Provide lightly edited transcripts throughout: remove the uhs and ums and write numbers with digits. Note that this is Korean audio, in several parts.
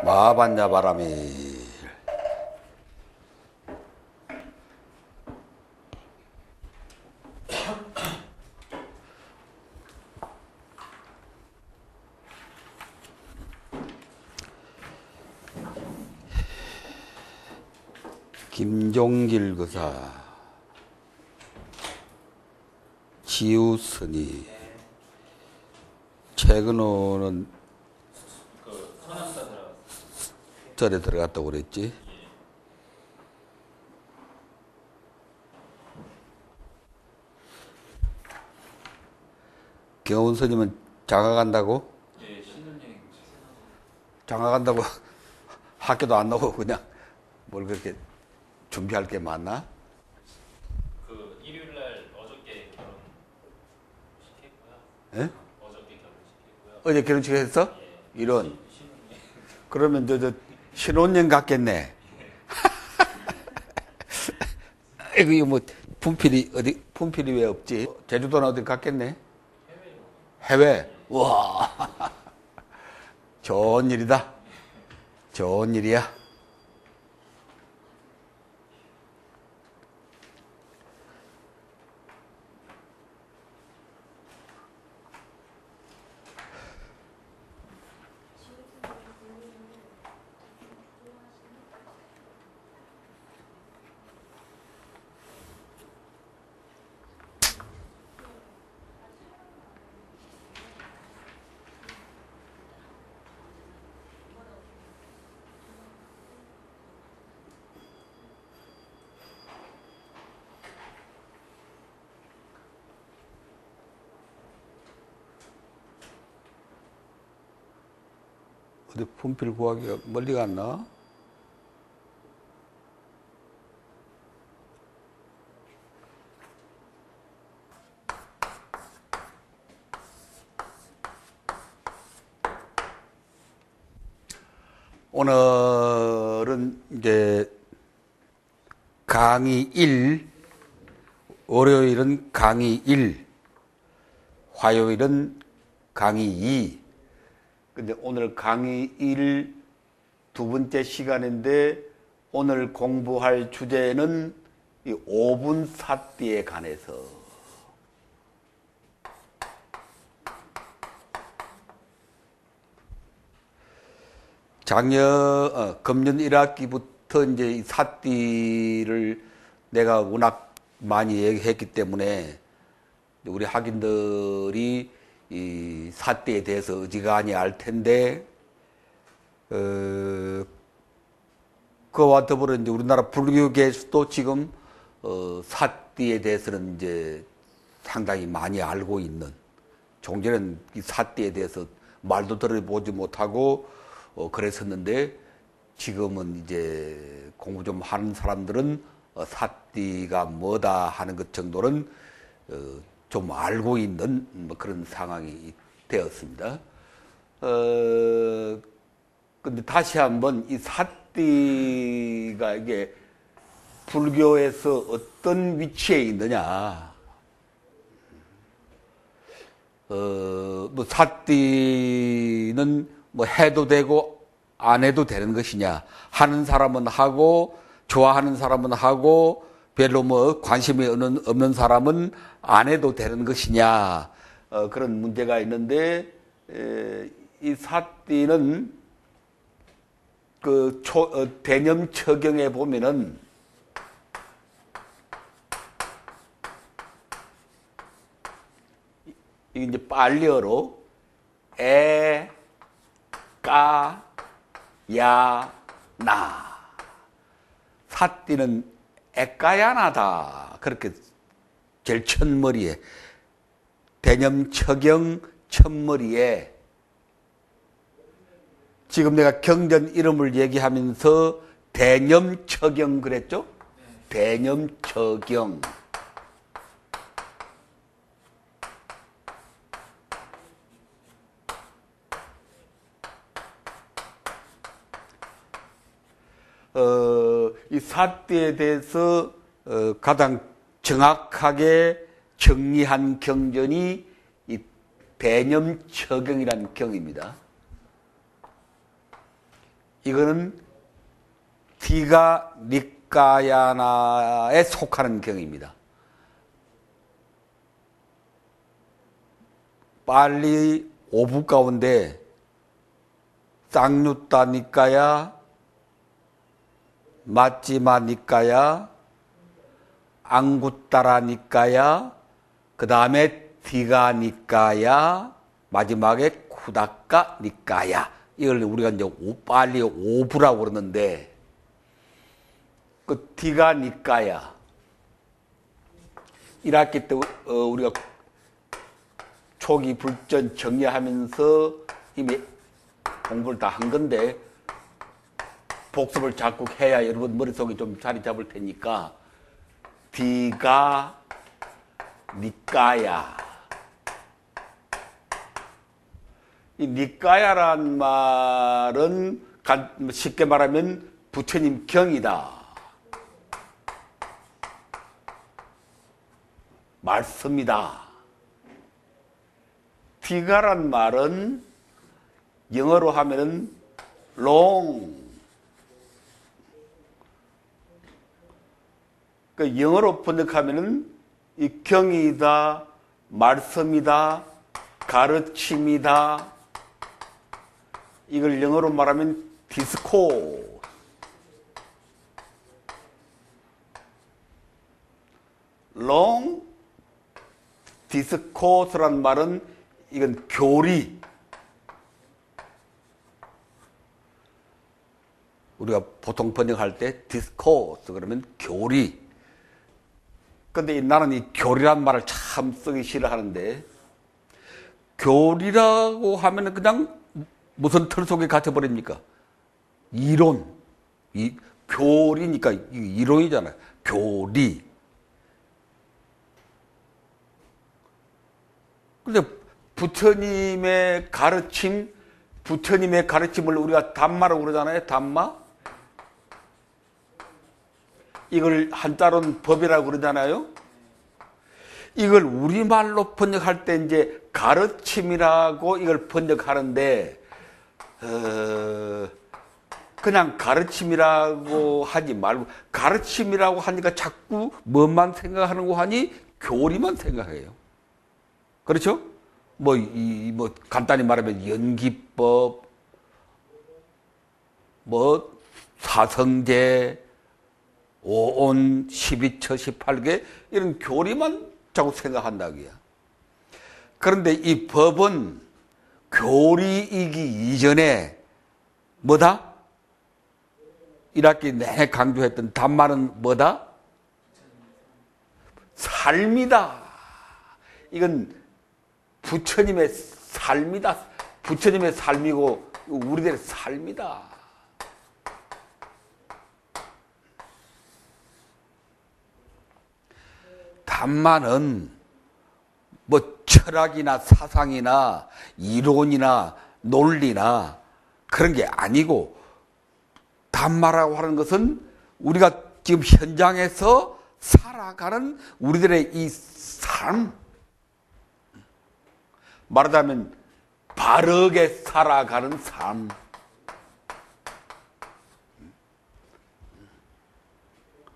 마반야 바람이 김종길 거사 지우스니 최근호는 절에 들어갔다고 그랬지. 경훈 스님은 장가 간다고? 예, 신혼여행. 장가 간다고 학교도 안 나오고 그냥 뭘 그렇게 준비할 게 많나? 그 일요일 날 어저께 결혼식했고요. 예? 어저께 결혼식했고요. 어제 결혼식 했어? 예. 이런. 신혼여행. 그러면 저 신혼여행 갔겠네. 이거 뭐 분필이 왜 없지? 제주도나 어디 갔겠네? 해외. 와. 좋은 일이다. 좋은 일이야. 어디 분필 구하기가 멀리 갔나? 오늘은 이제 강의 1, 월요일은 강의 1, 화요일은 강의 2. 근데 오늘 강의 1 두 번째 시간인데 오늘 공부할 주제는 이 5분 사띠에 관해서. 금년 1학기부터 이제 이 사띠를 내가 워낙 많이 얘기했기 때문에 우리 학인들이 이 사띠에 대해서 어지간히 알 텐데, 그와 더불어 이제 우리나라 불교계에서도 지금, 사띠에 대해서는 이제 상당히 많이 알고 있는, 종전에는 이 사띠에 대해서 말도 들어보지 못하고, 그랬었는데, 지금은 이제 공부 좀 하는 사람들은 사띠가 뭐다 하는 것 정도는 좀 알고 있는 뭐 그런 상황이 되었습니다. 근데 다시 한번 이 사띠가 이게 불교에서 어떤 위치에 있느냐. 뭐 사띠는 뭐 해도 되고 안 해도 되는 것이냐. 하는 사람은 하고 좋아하는 사람은 하고 별로 뭐 관심이 없는 사람은 안 해도 되는 것이냐. 그런 문제가 있는데, 이 사띠는 그 대념처경에 보면은 이게 이제 빨리어로 에, 까, 야, 나. 사띠는 에까야나다. 그렇게 제일 첫머리에 대념처경 첫머리에 지금 내가 경전 이름을 얘기하면서 대념처경 그랬죠? 대념처경. 이 사띠에 대해서 가장 정확하게 정리한 경전이 이 대념처경이라는 경입니다. 이거는 디가 니까야나에 속하는 경입니다. 빨리 5부 가운데 쌍유따 니까야, 마찌마 니까야, 앙구따라 니까야, 그 다음에 디가 니까야, 마지막에 쿠다까 니까야. 이걸 우리가 이제 빨리 5부라고 그러는데, 그 디가 니까야. 1학기 때 우리가 초기 불전 정리하면서 이미 공부를 다 한 건데 복습을 자꾸 해야 여러분 머릿속에 좀 자리 잡을 테니까 디가 니까야. 이 니까야란 말은 쉽게 말하면 부처님 경이다. 말씀이다. 디가란 말은 영어로 하면은 long. 그 영어로 번역하면은 이 경이다, 말씀이다, 가르침이다. 이걸 영어로 말하면 디스코. long 디스코스란 말은 이건 교리. 우리가 보통 번역할 때 디스코스 그러면 교리. 근데 나는 이 교리란 말을 참 쓰기 싫어하는데, 교리라고 하면 그냥 무슨 틀 속에 갇혀버립니까? 이론. 교리니까 이론이잖아요. 교리. 근데 부처님의 가르침을 우리가 담마라고 그러잖아요. 담마. 이걸 한자로는 법이라고 그러잖아요. 이걸 우리말로 번역할 때 이제 가르침이라고 이걸 번역하는데, 그냥 가르침이라고 하지 말고, 가르침이라고 하니까 자꾸 뭐만 생각하는 거 하니? 교리만 생각해요. 그렇죠? 뭐 간단히 말하면 연기법, 뭐 사성제, 오온, 12처, 18개 이런 교리만 자꾸 생각한다고요. 그런데 이 법은 교리이기 이전에 뭐다? 1학기 내내 강조했던 담마는 뭐다? 삶이다. 이건 부처님의 삶이다. 부처님의 삶이고 우리들의 삶이다. 담마는 뭐 철학이나 사상이나 이론이나 논리나 그런 게 아니고, 담마라고 하는 것은 우리가 지금 현장에서 살아가는 우리들의 이 삶, 말하자면 바르게 살아가는 삶.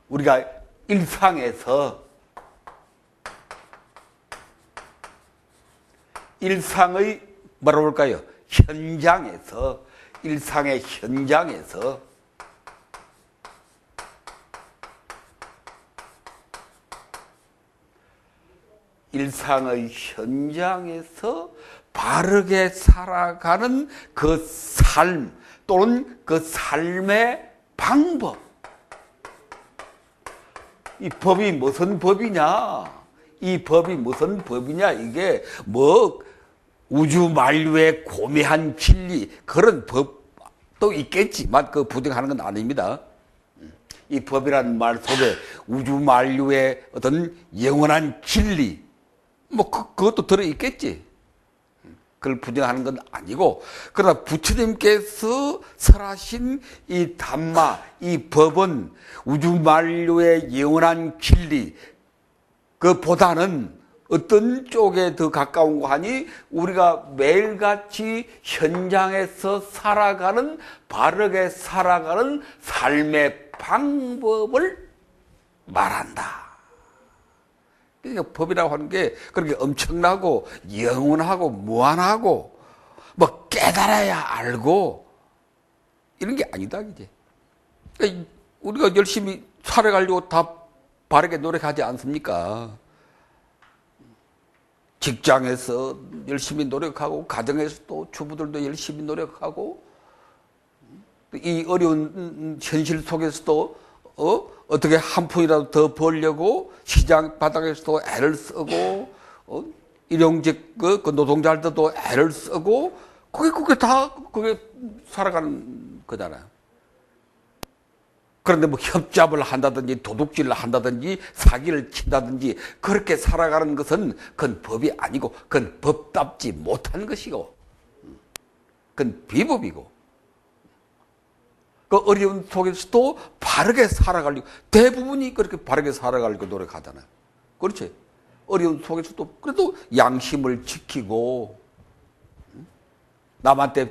우리가 일상의 뭐라고 할까요? 일상의 현장에서 바르게 살아가는 그 삶 또는 그 삶의 방법. 이 법이 무슨 법이냐? 이게 뭐 우주 만류의 고매한 진리 그런 법도 있겠지만 그 부정하는 건 아닙니다. 이 법이라는 말 속에 우주 만류의 어떤 영원한 진리 뭐 그것도 들어있겠지. 그걸 부정하는 건 아니고, 그러나 부처님께서 설하신 이 담마, 이 법은 우주 만류의 영원한 진리 그보다는 어떤 쪽에 더 가까운가 하니 우리가 매일같이 현장에서 살아가는, 바르게 살아가는 삶의 방법을 말한다. 그러니까 법이라고 하는 게 그렇게 엄청나고 영원하고 무한하고 뭐 깨달아야 알고 이런 게 아니다, 이제. 그러니까 우리가 열심히 살아가려고 다 바르게 노력하지 않습니까? 직장에서 열심히 노력하고, 가정에서도 주부들도 열심히 노력하고, 이 어려운 현실 속에서도 어떻게 한 푼이라도 더 벌려고 시장 바닥에서도 애를 쓰고, 일용직 그 노동자들도 애를 쓰고, 그게 다 그게 살아가는 거잖아요. 그런데 뭐 협잡을 한다든지 도둑질을 한다든지 사기를 친다든지 그렇게 살아가는 것은 그건 법이 아니고 그건 법답지 못한 것이고 그건 비법이고 그 어려운 속에서도 바르게 살아가려고 대부분이 그렇게 바르게 살아가려고 노력하잖아요. 그렇지? 어려운 속에서도 그래도 양심을 지키고 남한테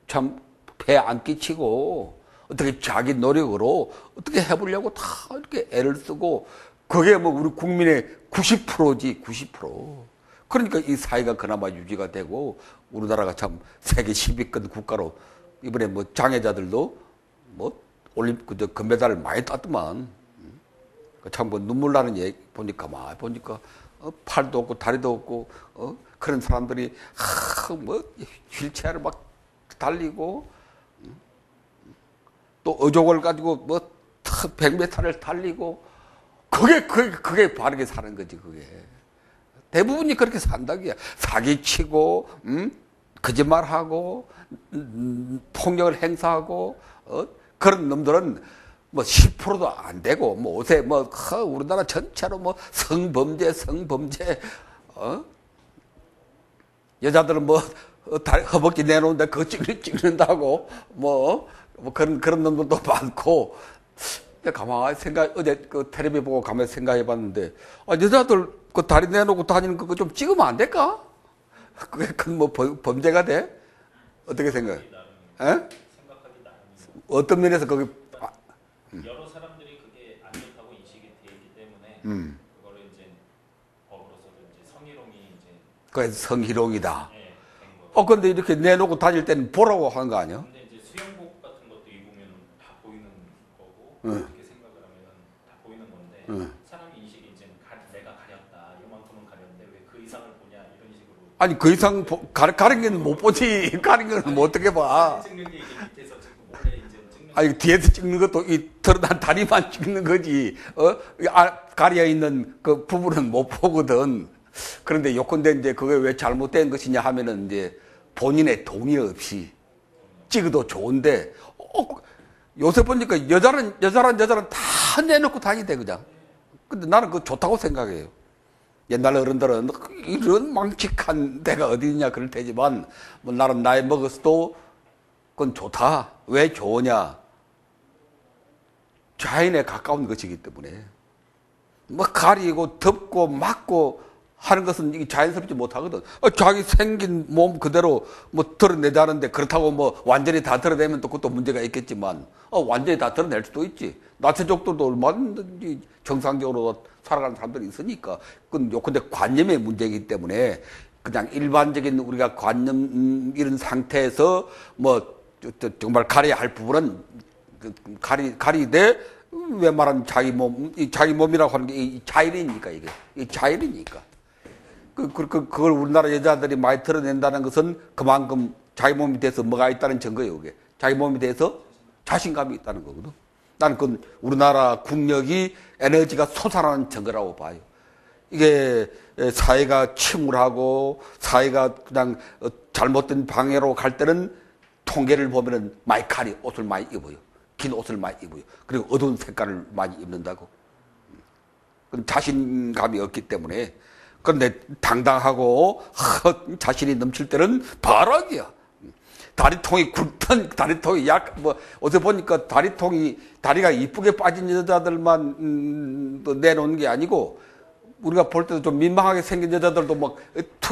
참 배 안 끼치고 어떻게 자기 노력으로 어떻게 해보려고 다 이렇게 애를 쓰고 그게 뭐 우리 국민의 90%지 90%. 그러니까 이 사회가 그나마 유지가 되고 우리나라가 참 세계 10위권 국가로 이번에 뭐 장애자들도 뭐 올림픽 금메달을 많이 땄더만 참 뭐 눈물 나는 얘기 보니까 팔도 없고 다리도 없고 그런 사람들이 뭐 휠체어를 막 달리고 또 어족을 가지고 뭐 100m를 달리고 그게 바르게 사는 거지. 그게 대부분이 그렇게 산다기야. 사기치고 거짓말하고 폭력을 행사하고 그런 놈들은 뭐 10%도 안 되고 뭐 옷에 뭐 우리나라 전체로 뭐 성범죄 여자들은 뭐 허벅지 내놓는데 그거 찍는다고 뭐 그런 놈들도 많고. 가만히 어제 그 텔레비 보고 가만히 생각해 봤는데, 여자들 그 다리 내놓고 다니는 거 좀 찍으면 안 될까? 그게 뭐 범죄가 돼? 어떻게 생각해? 생각하기 나름이죠. 어떤 면에서 거기, 여러 사람들이 그게 안 좋다고 인식이 돼 있기 때문에, 그거를 이제 법으로서도 이제 성희롱이 이제. 그래서 성희롱이다. 네, 된 거죠. 근데 이렇게 내놓고 다닐 때는 보라고 하는 거 아니야? 근데 이제 수영복 같은 것도 입으면 다 보이는 거고, 그렇게 생각을 하면 다 보이는 건데, 사람의 인식이 이제 내가 가렸다, 요만큼은 가렸는데 왜 그 이상을 보냐, 이런 식으로. 아니, 그 이상 가린 게 못 보지. 가린 거는 뭐 어떻게 봐. 사진 찍는 게 이제 밑에서 찍고 몰래 이제 찍는. 아니, 뒤에서 찍는 것도 이 드러난 다리만 찍는 거지. 가려 있는 그 부분은 못 보거든. 그런데 요컨대 이제 그게 왜 잘못된 것이냐 하면은 이제 본인의 동의 없이 찍어도 좋은데, 요새 보니까 여자는 다 내놓고 다니대, 그냥. 근데 나는 그거 좋다고 생각해요. 옛날 어른들은 이런 망측한 데가 어디 있냐 그럴 테지만, 뭐 나는 나이 먹었어도 그건 좋다. 왜 좋으냐? 자연에 가까운 것이기 때문에. 뭐 가리고 덮고 막고 하는 것은 이게 자연스럽지 못하거든. 자기 생긴 몸 그대로 뭐 드러내자는데 그렇다고 뭐 완전히 다 드러내면 또 그것도 문제가 있겠지만, 완전히 다 드러낼 수도 있지. 나태족들도 얼마든지 정상적으로 살아가는 사람들이 있으니까. 그건 요컨대 관념의 문제이기 때문에 그냥 일반적인 우리가 관념 이런 상태에서 뭐 정말 가려야 할 부분은 가리되 웬만한 자기 몸이라고 하는 게 이 자율이니까 이게. 이 자율이니까. 그걸 우리나라 여자들이 많이 드러낸다는 것은 그만큼 자기 몸에 대해서 뭐가 있다는 증거예요, 그게. 자기 몸에 대해서 자신감이 있다는 거거든. 나는 그건 우리나라 국력이 에너지가 솟아나는 증거라고 봐요. 이게 사회가 침울하고 사회가 그냥 잘못된 방향으로 갈 때는 통계를 보면은 많이 옷을 많이 입어요. 긴 옷을 많이 입어요. 그리고 어두운 색깔을 많이 입는다고. 그건 자신감이 없기 때문에. 그런데 당당하고 자신이 넘칠 때는 바락이야. 다리통이 굵던 다리통이 어제 보니까 다리가 이쁘게 빠진 여자들만 내놓는 게 아니고 우리가 볼 때도 좀 민망하게 생긴 여자들도 막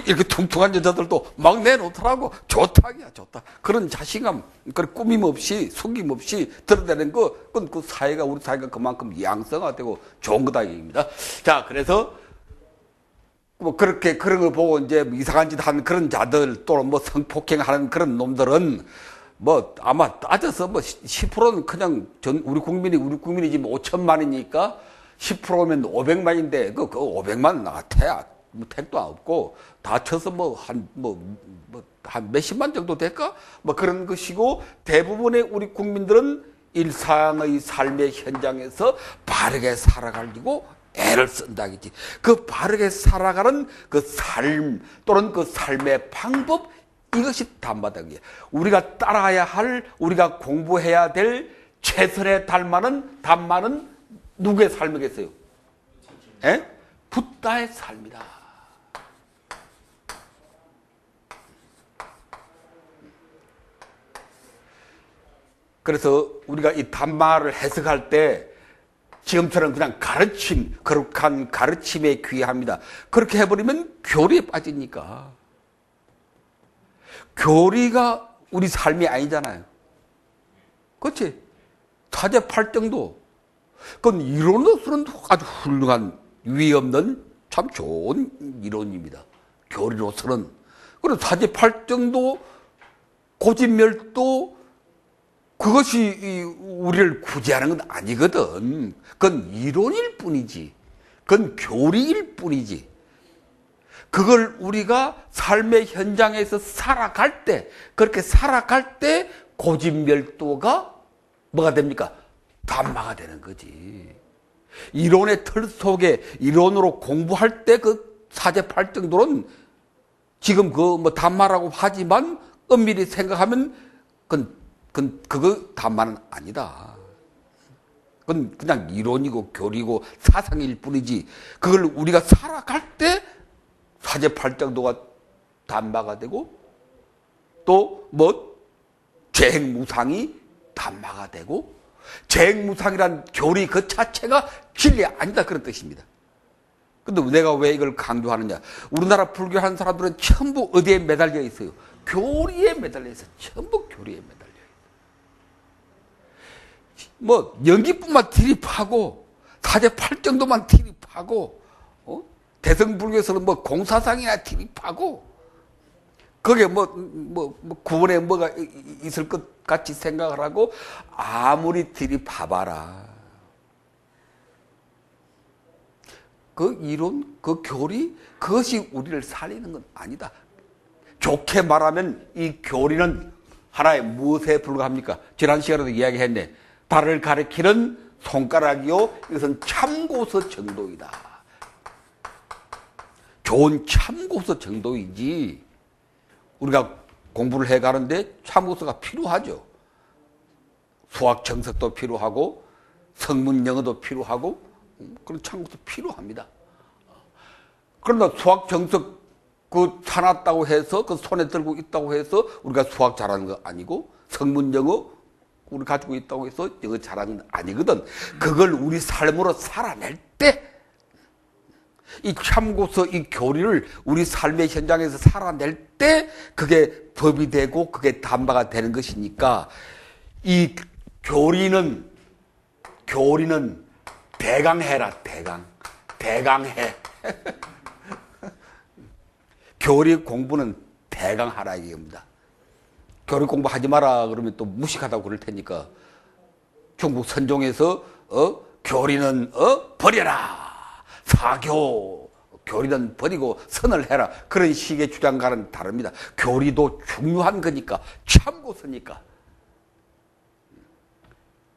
이렇게 퉁퉁한 여자들도 막 내놓더라고. 좋다기야, 좋다. 그런 자신감, 그런 꾸밈 없이, 숨김 없이 드러내는 거, 그건 그 사회가, 우리 사회가 그만큼 양성화되고 좋은 거다, 얘기입니다. 자, 그래서 뭐 그렇게 그런 걸 보고 이제 이상한 짓 하는 그런 자들 또는 뭐 성폭행하는 그런 놈들은 뭐 아마 따져서 뭐 10%는 그냥 우리 국민이 지금 5천만이니까 10%면 500만인데 그 500만 나태야 뭐 택도 없고 다 쳐서 뭐 한 몇십만 정도 될까? 뭐 그런 것이고 대부분의 우리 국민들은 일상의 삶의 현장에서 바르게 살아가려고 애를 쓴다겠지. 그 바르게 살아가는 그 삶 또는 그 삶의 방법 이것이 단마당이에요. 우리가 따라야 할 우리가 공부해야 될 최선의 단마는 누구의 삶이겠어요? 예? 붓다의 삶이다. 그래서 우리가 이 단마를 해석할 때 지금처럼 그냥 가르침, 거룩한 가르침에 귀합니다. 그렇게 해버리면 교리에 빠지니까. 교리가 우리 삶이 아니잖아요. 그렇지? 사제팔정도. 그건 이론으로서는 아주 훌륭한, 위에 없는 참 좋은 이론입니다. 교리로서는. 그리고 사제팔정도, 고진멸도, 그것이 우리를 구제하는 건 아니거든. 그건 이론일 뿐이지. 그건 교리일 뿐이지. 그걸 우리가 삶의 현장에서 살아갈 때, 그렇게 살아갈 때 고진멸도가 뭐가 됩니까? 단마가 되는 거지. 이론의 틀 속에 이론으로 공부할 때 그 사제팔정도는 지금 그 뭐 단마라고 하지만 엄밀히 생각하면 그거 단마는 아니다. 그건 그냥 이론이고 교리고 사상일 뿐이지. 그걸 우리가 살아갈 때 사제팔정도가 단마가 되고 또 뭐 재행무상이 단마가 되고 재행무상이란 교리 그 자체가 진리 아니다 그런 뜻입니다. 근데 내가 왜 이걸 강조하느냐? 우리나라 불교하는 사람들은 전부 어디에 매달려 있어요? 교리에 매달려 있어요. 전부 교리에 매달려 있어요. 뭐 연기뿐만 들이파고 사제팔정도만 들이파고 대성불교에서는 뭐 공사상이나 들이파고 거기에 구원에 뭐가 있을 것 같이 생각을 하고 아무리 들이파봐라. 그 이론, 그 교리, 그것이 우리를 살리는 건 아니다. 좋게 말하면 이 교리는 하나의 무엇에 불과합니까? 지난 시간에도 이야기했네. 달을 가리키는 손가락이요. 이것은 참고서 정도이다. 좋은 참고서 정도이지. 우리가 공부를 해가는데 참고서가 필요하죠. 수학 정석도 필요하고 성문 영어도 필요하고 그런 참고서 필요합니다. 그러나 수학 정석 그 사놨다고 해서 그 손에 들고 있다고 해서 우리가 수학 잘하는 거 아니고 성문 영어 우리 가지고 있다고 해서 영어 잘하는 건 아니거든. 그걸 우리 삶으로 살아낼 때 이 참고서, 이 교리를 우리 삶의 현장에서 살아낼 때 그게 법이 되고 그게 단마가 되는 것이니까 이 교리는 대강해라, 대강해. 교리 공부는 대강하라 이겁니다. 교리 공부하지 마라 그러면 또 무식하다고 그럴 테니까 중국 선종에서 교리는 버려라. 사교, 교리는 버리고 선을 해라. 그런 식의 주장과는 다릅니다. 교리도 중요한 거니까, 참고서니까.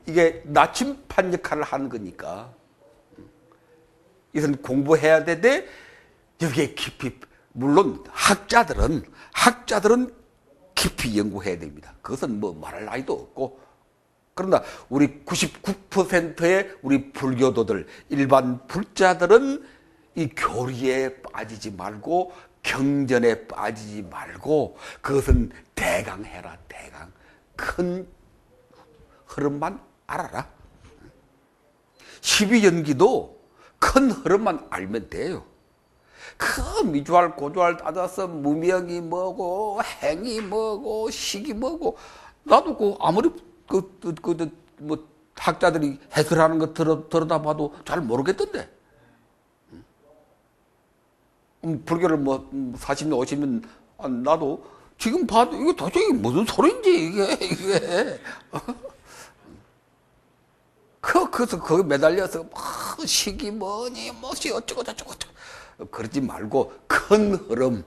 이게 나침반 역할을 하는 거니까. 이것은 공부해야 되되, 여기에 깊이, 물론 학자들은 깊이 연구해야 됩니다. 그것은 뭐 말할 나위도 없고, 그러나 우리 99%의 우리 불교도들, 일반 불자들은 이 교리에 빠지지 말고 경전에 빠지지 말고 그것은 대강해라, 대강. 큰 흐름만 알아라. 12연기도 큰 흐름만 알면 돼요. 그 미주알 고주알 따져서 무명이 뭐고 행이 뭐고 식이 뭐고 나도 그 아무리 뭐 학자들이 해설하는 거 들여다봐도 잘 모르겠던데. 불교를 뭐 40년 50년 나도 지금 봐도 이거 도저히 무슨 소리인지 이게 그래서 거기 매달려서 식이 뭐니 뭐지 어쩌고 저쩌고 그러지 말고 큰 흐름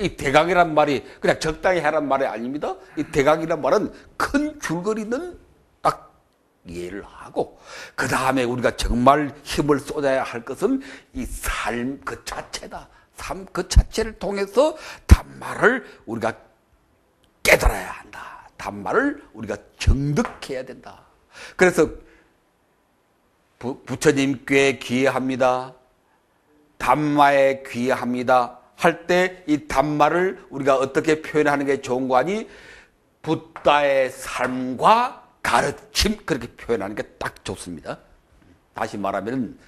이 대강이란 말이 그냥 적당히 하란 말이 아닙니다. 이 대강이란 말은 큰 줄거리는 딱 이해를 하고 그 다음에 우리가 정말 힘을 쏟아야 할 것은 이 삶 그 자체다. 삶 그 자체를 통해서 단말을 우리가 깨달아야 한다. 단말을 우리가 정득해야 된다. 그래서 부처님께 귀합니다. 단마에 귀합니다. 할 때 이 단마를 우리가 어떻게 표현하는 게 좋은 거 아니? 붓다의 삶과 가르침 그렇게 표현하는 게 딱 좋습니다. 다시 말하면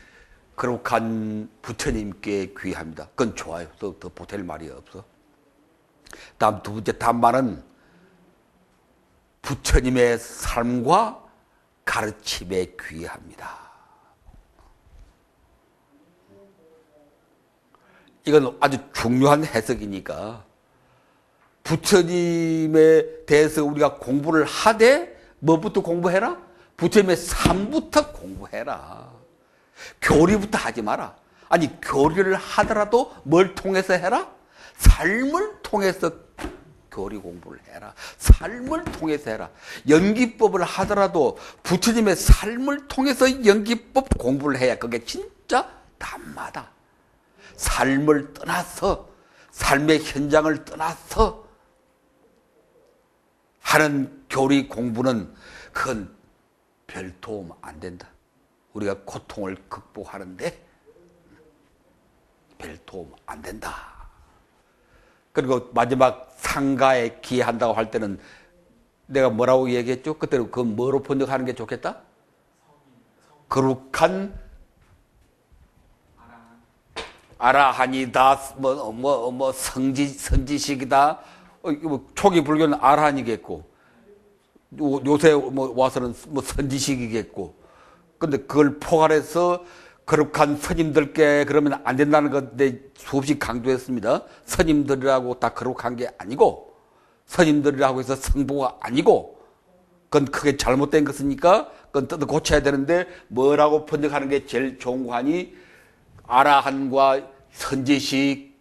거룩한 부처님께 귀합니다. 그건 좋아요. 더 보탤 말이 없어. 다음 두 번째 단마는 부처님의 삶과 가르침에 귀합니다. 이건 아주 중요한 해석이니까 부처님에 대해서 우리가 공부를 하되 뭐부터 공부해라? 부처님의 삶부터 공부해라. 교리부터 하지 마라. 아니 교리를 하더라도 뭘 통해서 해라? 삶을 통해서 교리 공부를 해라. 삶을 통해서 해라. 연기법을 하더라도 부처님의 삶을 통해서 연기법 공부를 해야 그게 진짜 단마다. 삶을 떠나서 삶의 현장을 떠나서 하는 교리 공부는 그건 별 도움 안 된다. 우리가 고통을 극복하는데 별 도움 안 된다. 그리고 마지막 상가에 기한다고 할 때는 내가 뭐라고 얘기했죠? 그때는 그 뭐로 번역하는 게 좋겠다? 거룩한 아라한이다, 선지식이다. 초기 불교는 아라한이겠고, 요새 와서는 선지식이겠고. 근데 그걸 포괄해서 거룩한 스님들께 그러면 안 된다는 건데 수없이 강조했습니다. 스님들이라고 다 거룩한 게 아니고, 스님들이라고 해서 성보가 아니고, 그건 크게 잘못된 것이니까, 그건 뜯어 고쳐야 되는데, 뭐라고 번역하는 게 제일 좋은 거 하니, 아라한과 선지식,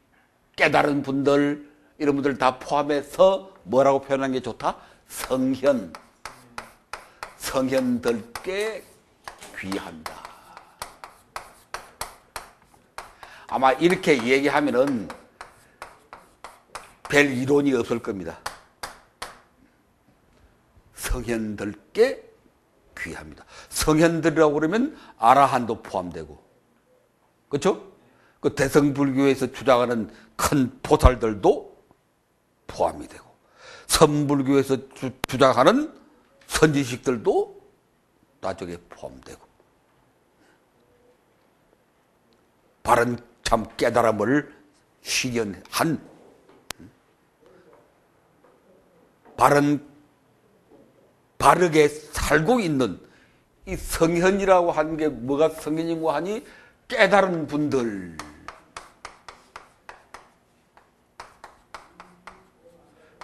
깨달은 분들, 이런 분들 다 포함해서 뭐라고 표현하는 게 좋다? 성현. 성현들께 귀한다. 아마 이렇게 얘기하면은 별 이론이 없을 겁니다. 성현들께 귀합니다. 성현들이라고 그러면 아라한도 포함되고, 그렇죠? 그 대성불교에서 주장하는 큰 보살들도 포함이 되고, 선불교에서 주장하는 선지식들도 나중에 포함되고, 바른 참 깨달음을 실현한 바르게 살고 있는 이 성현이라고 하는 게 뭐가 성현이고 하니 깨달은 분들,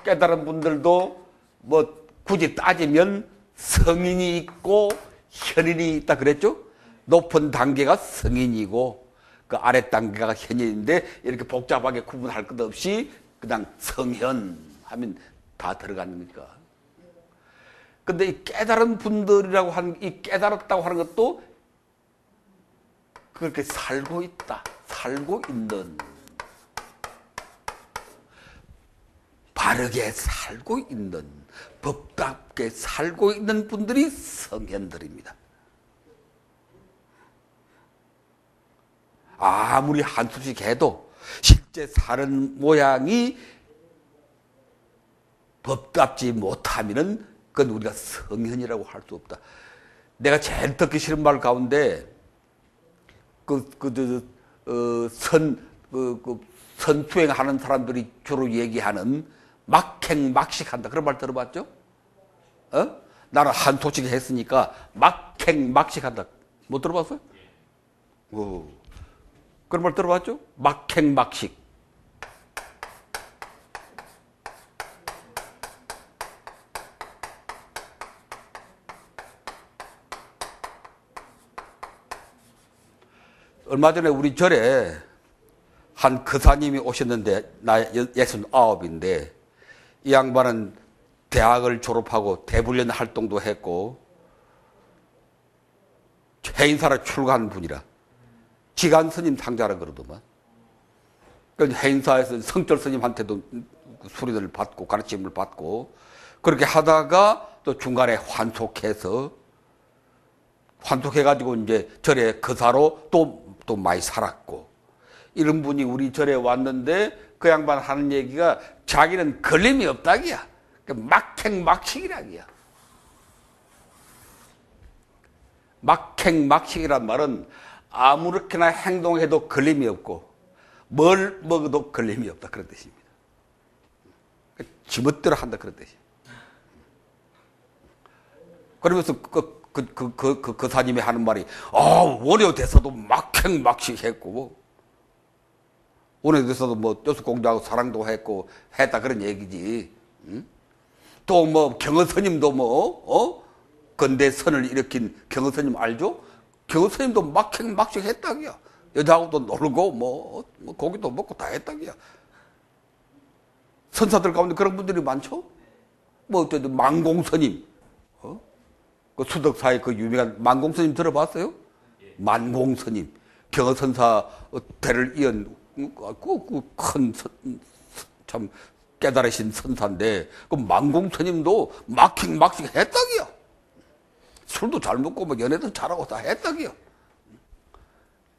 깨달은 분들도 뭐 굳이 따지면 성인이 있고 현인이 있다 그랬죠? 높은 단계가 성인이고 그 아래 단계가 현인인데 이렇게 복잡하게 구분할 것 없이 그냥 성현 하면 다 들어가는 거니까. 근데 이 깨달은 분들이라고 하는, 이 깨달았다고 하는 것도 그렇게 살고 있다, 살고 있는, 바르게 살고 있는, 법답게 살고 있는 분들이 성현들입니다. 아무리 한숨씩 해도 실제 사는 모양이 법답지 못하면은 그건 우리가 성현이라고 할 수 없다. 내가 제일 듣기 싫은 말 가운데 선수행하는 사람들이 주로 얘기하는 막행막식한다. 그런 말 들어봤죠? 나는 한 소식 했으니까 막행막식한다. 못 들어봤어요? 그런 말 들어봤죠? 막행막식. 얼마 전에 우리 절에 한 거사님이 오셨는데, 나 69인데, 이 양반은 대학을 졸업하고 대불련 활동도 했고, 해인사로 출가한 분이라, 지간 스님 상자라 그러더만. 그러니까 해인사에서 성철 스님한테도 수련을 받고, 가르침을 받고, 그렇게 하다가 또 중간에 환속해가지고 이제 절에 거사로 또 많이 살았고, 이런 분이 우리 절에 왔는데 그 양반 하는 얘기가 자기는 걸림이 없다기야. 막행막식이라기야. 막행막식이란 말은 아무렇게나 행동해도 걸림이 없고 뭘 먹어도 걸림이 없다, 그런 뜻입니다. 지멋대로 한다, 그런 뜻이에요. 그러면서 그 사님이 하는 말이, 원효대사도 막행막식 했고, 원효대사도 뭐 여수공주하고 사랑도 했고 했다, 그런 얘기지. 또 뭐 경허스님도 근대선을 일으킨 경허스님 알죠? 경허스님도 막행막식 했다기야. 여자하고도 놀고 뭐 고기도 먹고 다 했다기야. 선사들 가운데 그런 분들이 많죠? 뭐 어쨌든 만공스님, 그 수덕사의 그 유명한 만공스님 들어봤어요? 만공스님, 경허선사 대를 이은 큰 참 깨달으신 선사인데, 그 만공스님도 막행막식 했다기요. 술도 잘 먹고 뭐 연애도 잘하고 다 했다기요.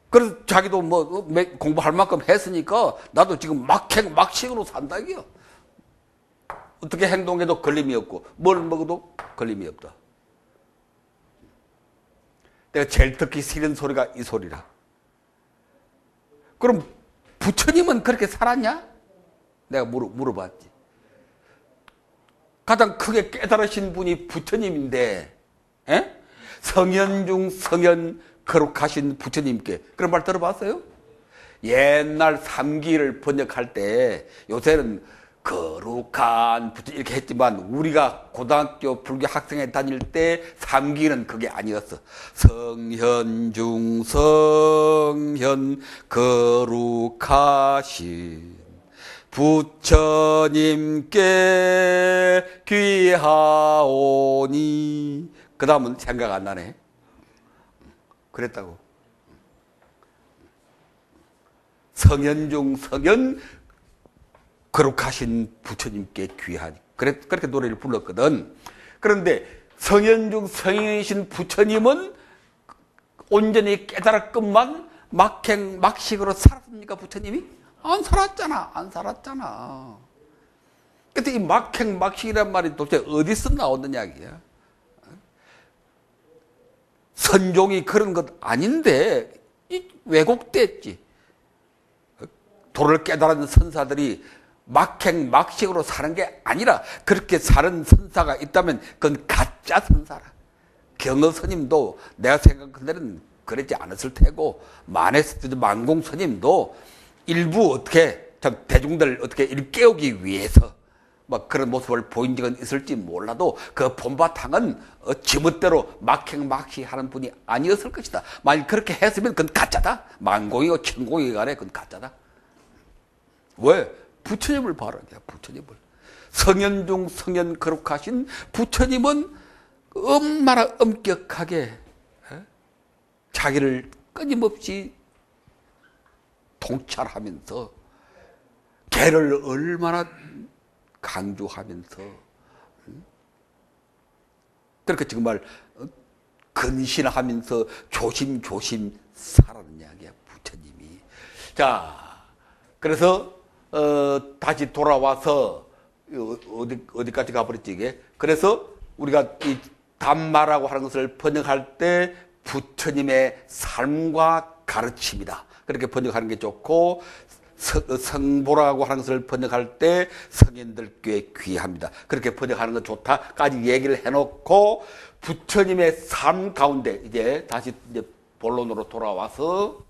그래서 자기도 뭐 공부할 만큼 했으니까 나도 지금 막행막식으로 산다기요. 어떻게 행동해도 걸림이 없고 뭘 먹어도 걸림이 없다. 내가 제일 듣기 싫은 소리가 이 소리라. 그럼 부처님은 그렇게 살았냐? 내가 물어봤지. 가장 크게 깨달으신 분이 부처님인데, 성현 중 성현 거룩하신 부처님께 그런 말 들어봤어요? 옛날 삼기를 번역할 때, 요새는 거룩한 부처 이렇게 했지만, 우리가 고등학교 불교 학생회 다닐 때 삼기는 그게 아니었어. 성현 중 성현 거룩하신 부처님께 귀하오니. 그 다음은 생각 안 나네. 그랬다고. 성현 중 성현 거룩하신 부처님께 귀하니. 그렇게 노래를 불렀거든. 그런데 성현 중 성현이신 부처님은 온전히 깨달았건만 막행막식으로 살았습니까, 부처님이? 안 살았잖아. 근데 이 막행막식이란 말이 도대체 어디서 나오는 이야기야? 선종이 그런 것 아닌데 왜곡됐지. 도를 깨달은 선사들이 막행막식으로 사는 게 아니라, 그렇게 사는 선사가 있다면 그건 가짜 선사라. 경허스님도 내가 생각한 데는 그러지 않았을 테고, 만공스님도 일부 어떻게 참 대중들 어떻게 일깨우기 위해서 막 그런 모습을 보인 적은 있을지 몰라도 그 본바탕은 지멋대로 막행막식하는 분이 아니었을 것이다. 만약 그렇게 했으면 그건 가짜다. 만공이고 천공이 간에 그건 가짜다. 왜? 부처님을 바라냐, 부처님을. 성현 중 성현 거룩하신 부처님은 얼마나 엄격하게 자기를 끊임없이 통찰하면서 개를 얼마나 강조하면서 그렇게 정말 근신하면서 조심조심 살아는 이야기야, 부처님이. 자, 그래서 다시 돌아와서 어디까지 가버렸지 이게. 그래서 우리가 이 담마라고 하는 것을 번역할 때 부처님의 삶과 가르침이다. 그렇게 번역하는 게 좋고, 성보라고 하는 것을 번역할 때 성인들께 귀합니다. 그렇게 번역하는 건 좋다까지 얘기를 해놓고, 부처님의 삶 가운데 이제 다시 이제 본론으로 돌아와서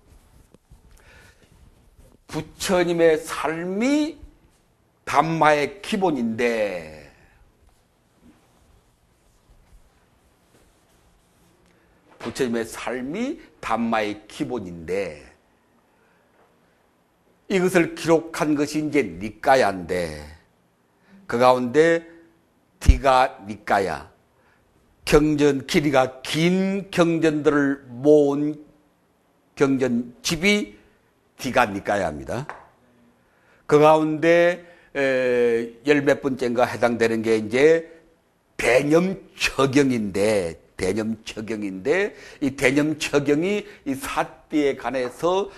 부처님의 삶이 담마의 기본인데, 부처님의 삶이 담마의 기본인데, 이것을 기록한 것이 이제 니까야인데, 그 가운데 디가 니까야, 경전, 길이가 긴 경전들을 모은 경전집이 디가 니까야입니다. 그 가운데 열 몇 번째인가 해당되는 게 이제 대념처경인데, 이 대념처경이 이 사띠에 관해서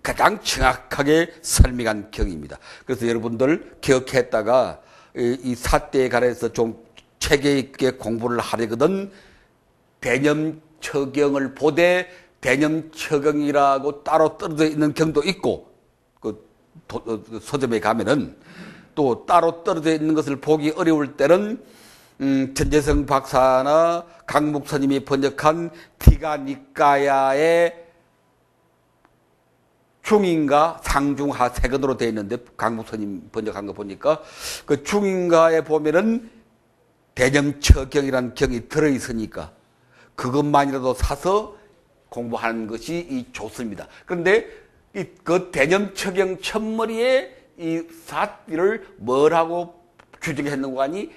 가장 정확하게 설명한 경입니다. 그래서 여러분들 기억했다가 이 사띠에 관해서 좀 체계 있게 공부를 하려거든 대념처경을 보되 대념처경이라고 따로 떨어져 있는 경도 있고, 그 서점에 가면은 또 따로 떨어져 있는 것을 보기 어려울 때는 전재성 박사나 강목스님이 번역한 티가 니까야의 중인가 상중하 세 권으로 되어 있는데, 강목스님 번역한 거 보니까 그 중인가에 보면은 대념처경이라는 경이 들어있으니까 그것만이라도 사서 공부하는 것이 좋습니다. 그런데 그 대념처경 첫머리에 이 사띠를 뭐라고 규정했는가 하니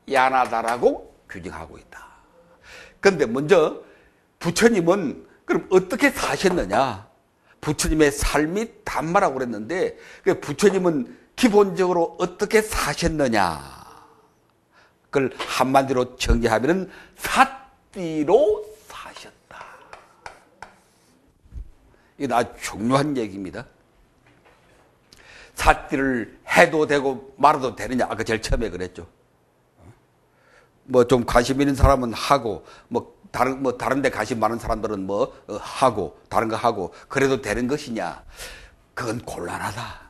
액가야나다라고 규정하고 있다. 그런데 먼저 부처님은 그럼 어떻게 사셨느냐? 부처님의 삶이 담마라고 그랬는데, 부처님은 기본적으로 어떻게 사셨느냐? 그걸 한마디로 정리하면 사띠로 사셨다. 이건 아주 중요한 얘기입니다. 사띠를 해도 되고 말아도 되느냐? 아까 제일 처음에 그랬죠. 뭐 좀 관심 있는 사람은 하고, 다른 데 관심 많은 사람들은 하고, 다른 거 하고, 그래도 되는 것이냐? 그건 곤란하다.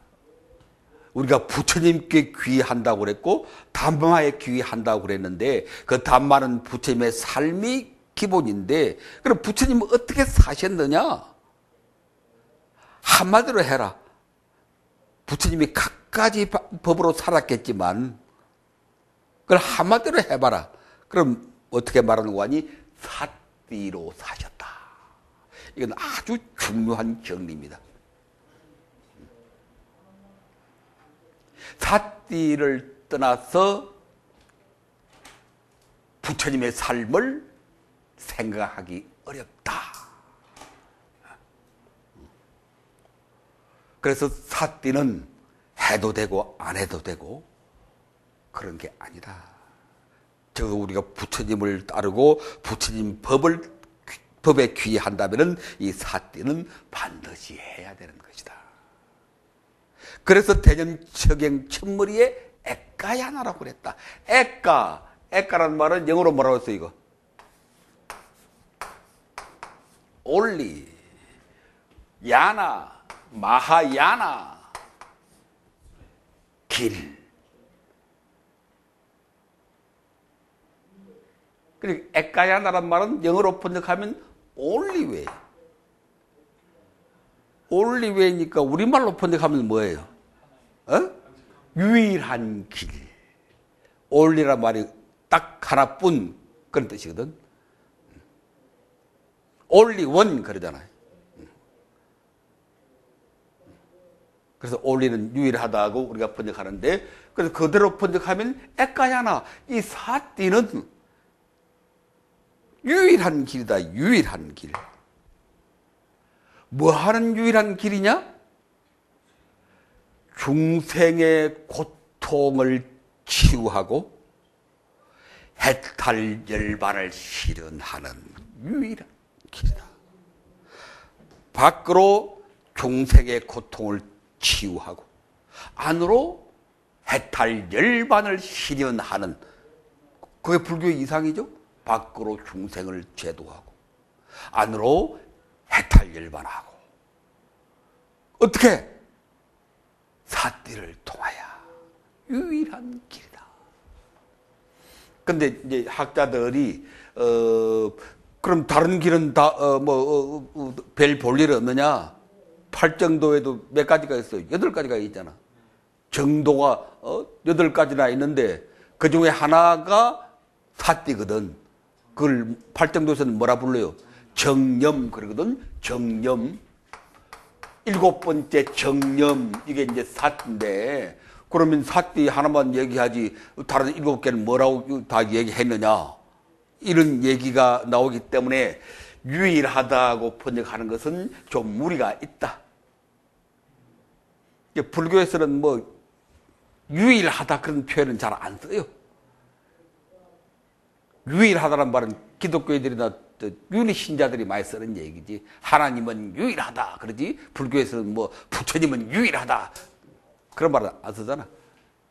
우리가 부처님께 귀한다고 그랬고, 담마에 귀한다고 그랬는데, 그 담마는 부처님의 삶이 기본인데, 그럼 부처님은 어떻게 사셨느냐? 한마디로 해라. 부처님이 각가지 법으로 살았겠지만, 그걸 한마디로 해봐라. 그럼 어떻게 말하는 거 아니? 사띠로 사셨다. 이건 아주 중요한 정리입니다. 사띠를 떠나서 부처님의 삶을 생각하기 어렵다. 그래서 사띠는 해도 되고 안 해도 되고 그런 게 아니다. 저 우리가 부처님을 따르고 부처님 법에 귀한다면은 이 사띠는 반드시 해야 되는 것이다. 그래서 대념처경 첫머리에 액가야나라고 그랬다. 액가라는 말은 영어로 뭐라고 했어 이거? only, 야나, 마하야나, 길. 그리고 액가야나란 말은 영어로 번역하면 only way. only way니까 우리말로 번역하면 뭐예요? 유일한 길. only란 말이 딱 하나뿐 그런 뜻이거든. only one 그러잖아요. 그래서 only는 유일하다고 우리가 번역하는데, 그래서 그대로 번역하면 액가야나, 이 사띠는 유일한 길이다. 유일한 길. 뭐 하는 유일한 길이냐? 중생의 고통을 치유하고 해탈 열반을 실현하는 유일한 길이다. 밖으로 중생의 고통을 치유하고 안으로 해탈 열반을 실현하는, 그게 불교의 이상이죠. 밖으로 중생을 제도하고 안으로 해탈열반하고 어떻게? 사띠를 통하여 유일한 길이다. 근데 이제 학자들이 그럼 다른 길은 다 별 볼 일 없느냐? 팔정도에도 몇 가지가 있어요. 8가지가 있잖아. 정도가 8가지나 있는데 그 중에 하나가 사띠거든. 그걸 팔정도에서는 뭐라 불러요? 정념 그러거든. 정념. 7번째 정념, 이게 이제 사띠인데, 그러면 사띠 하나만 얘기하지, 다른 7개는 뭐라고 다 얘기했느냐? 이런 얘기가 나오기 때문에 유일하다고 번역하는 것은 좀 무리가 있다. 불교에서는 뭐, 유일하다 그런 표현은 잘 안 써요. 유일하다는 말은 기독교인들이나 유리 신자들이 많이 쓰는 얘기지. 하나님은 유일하다 그러지. 불교에서는 뭐 부처님은 유일하다 그런 말은 안 쓰잖아.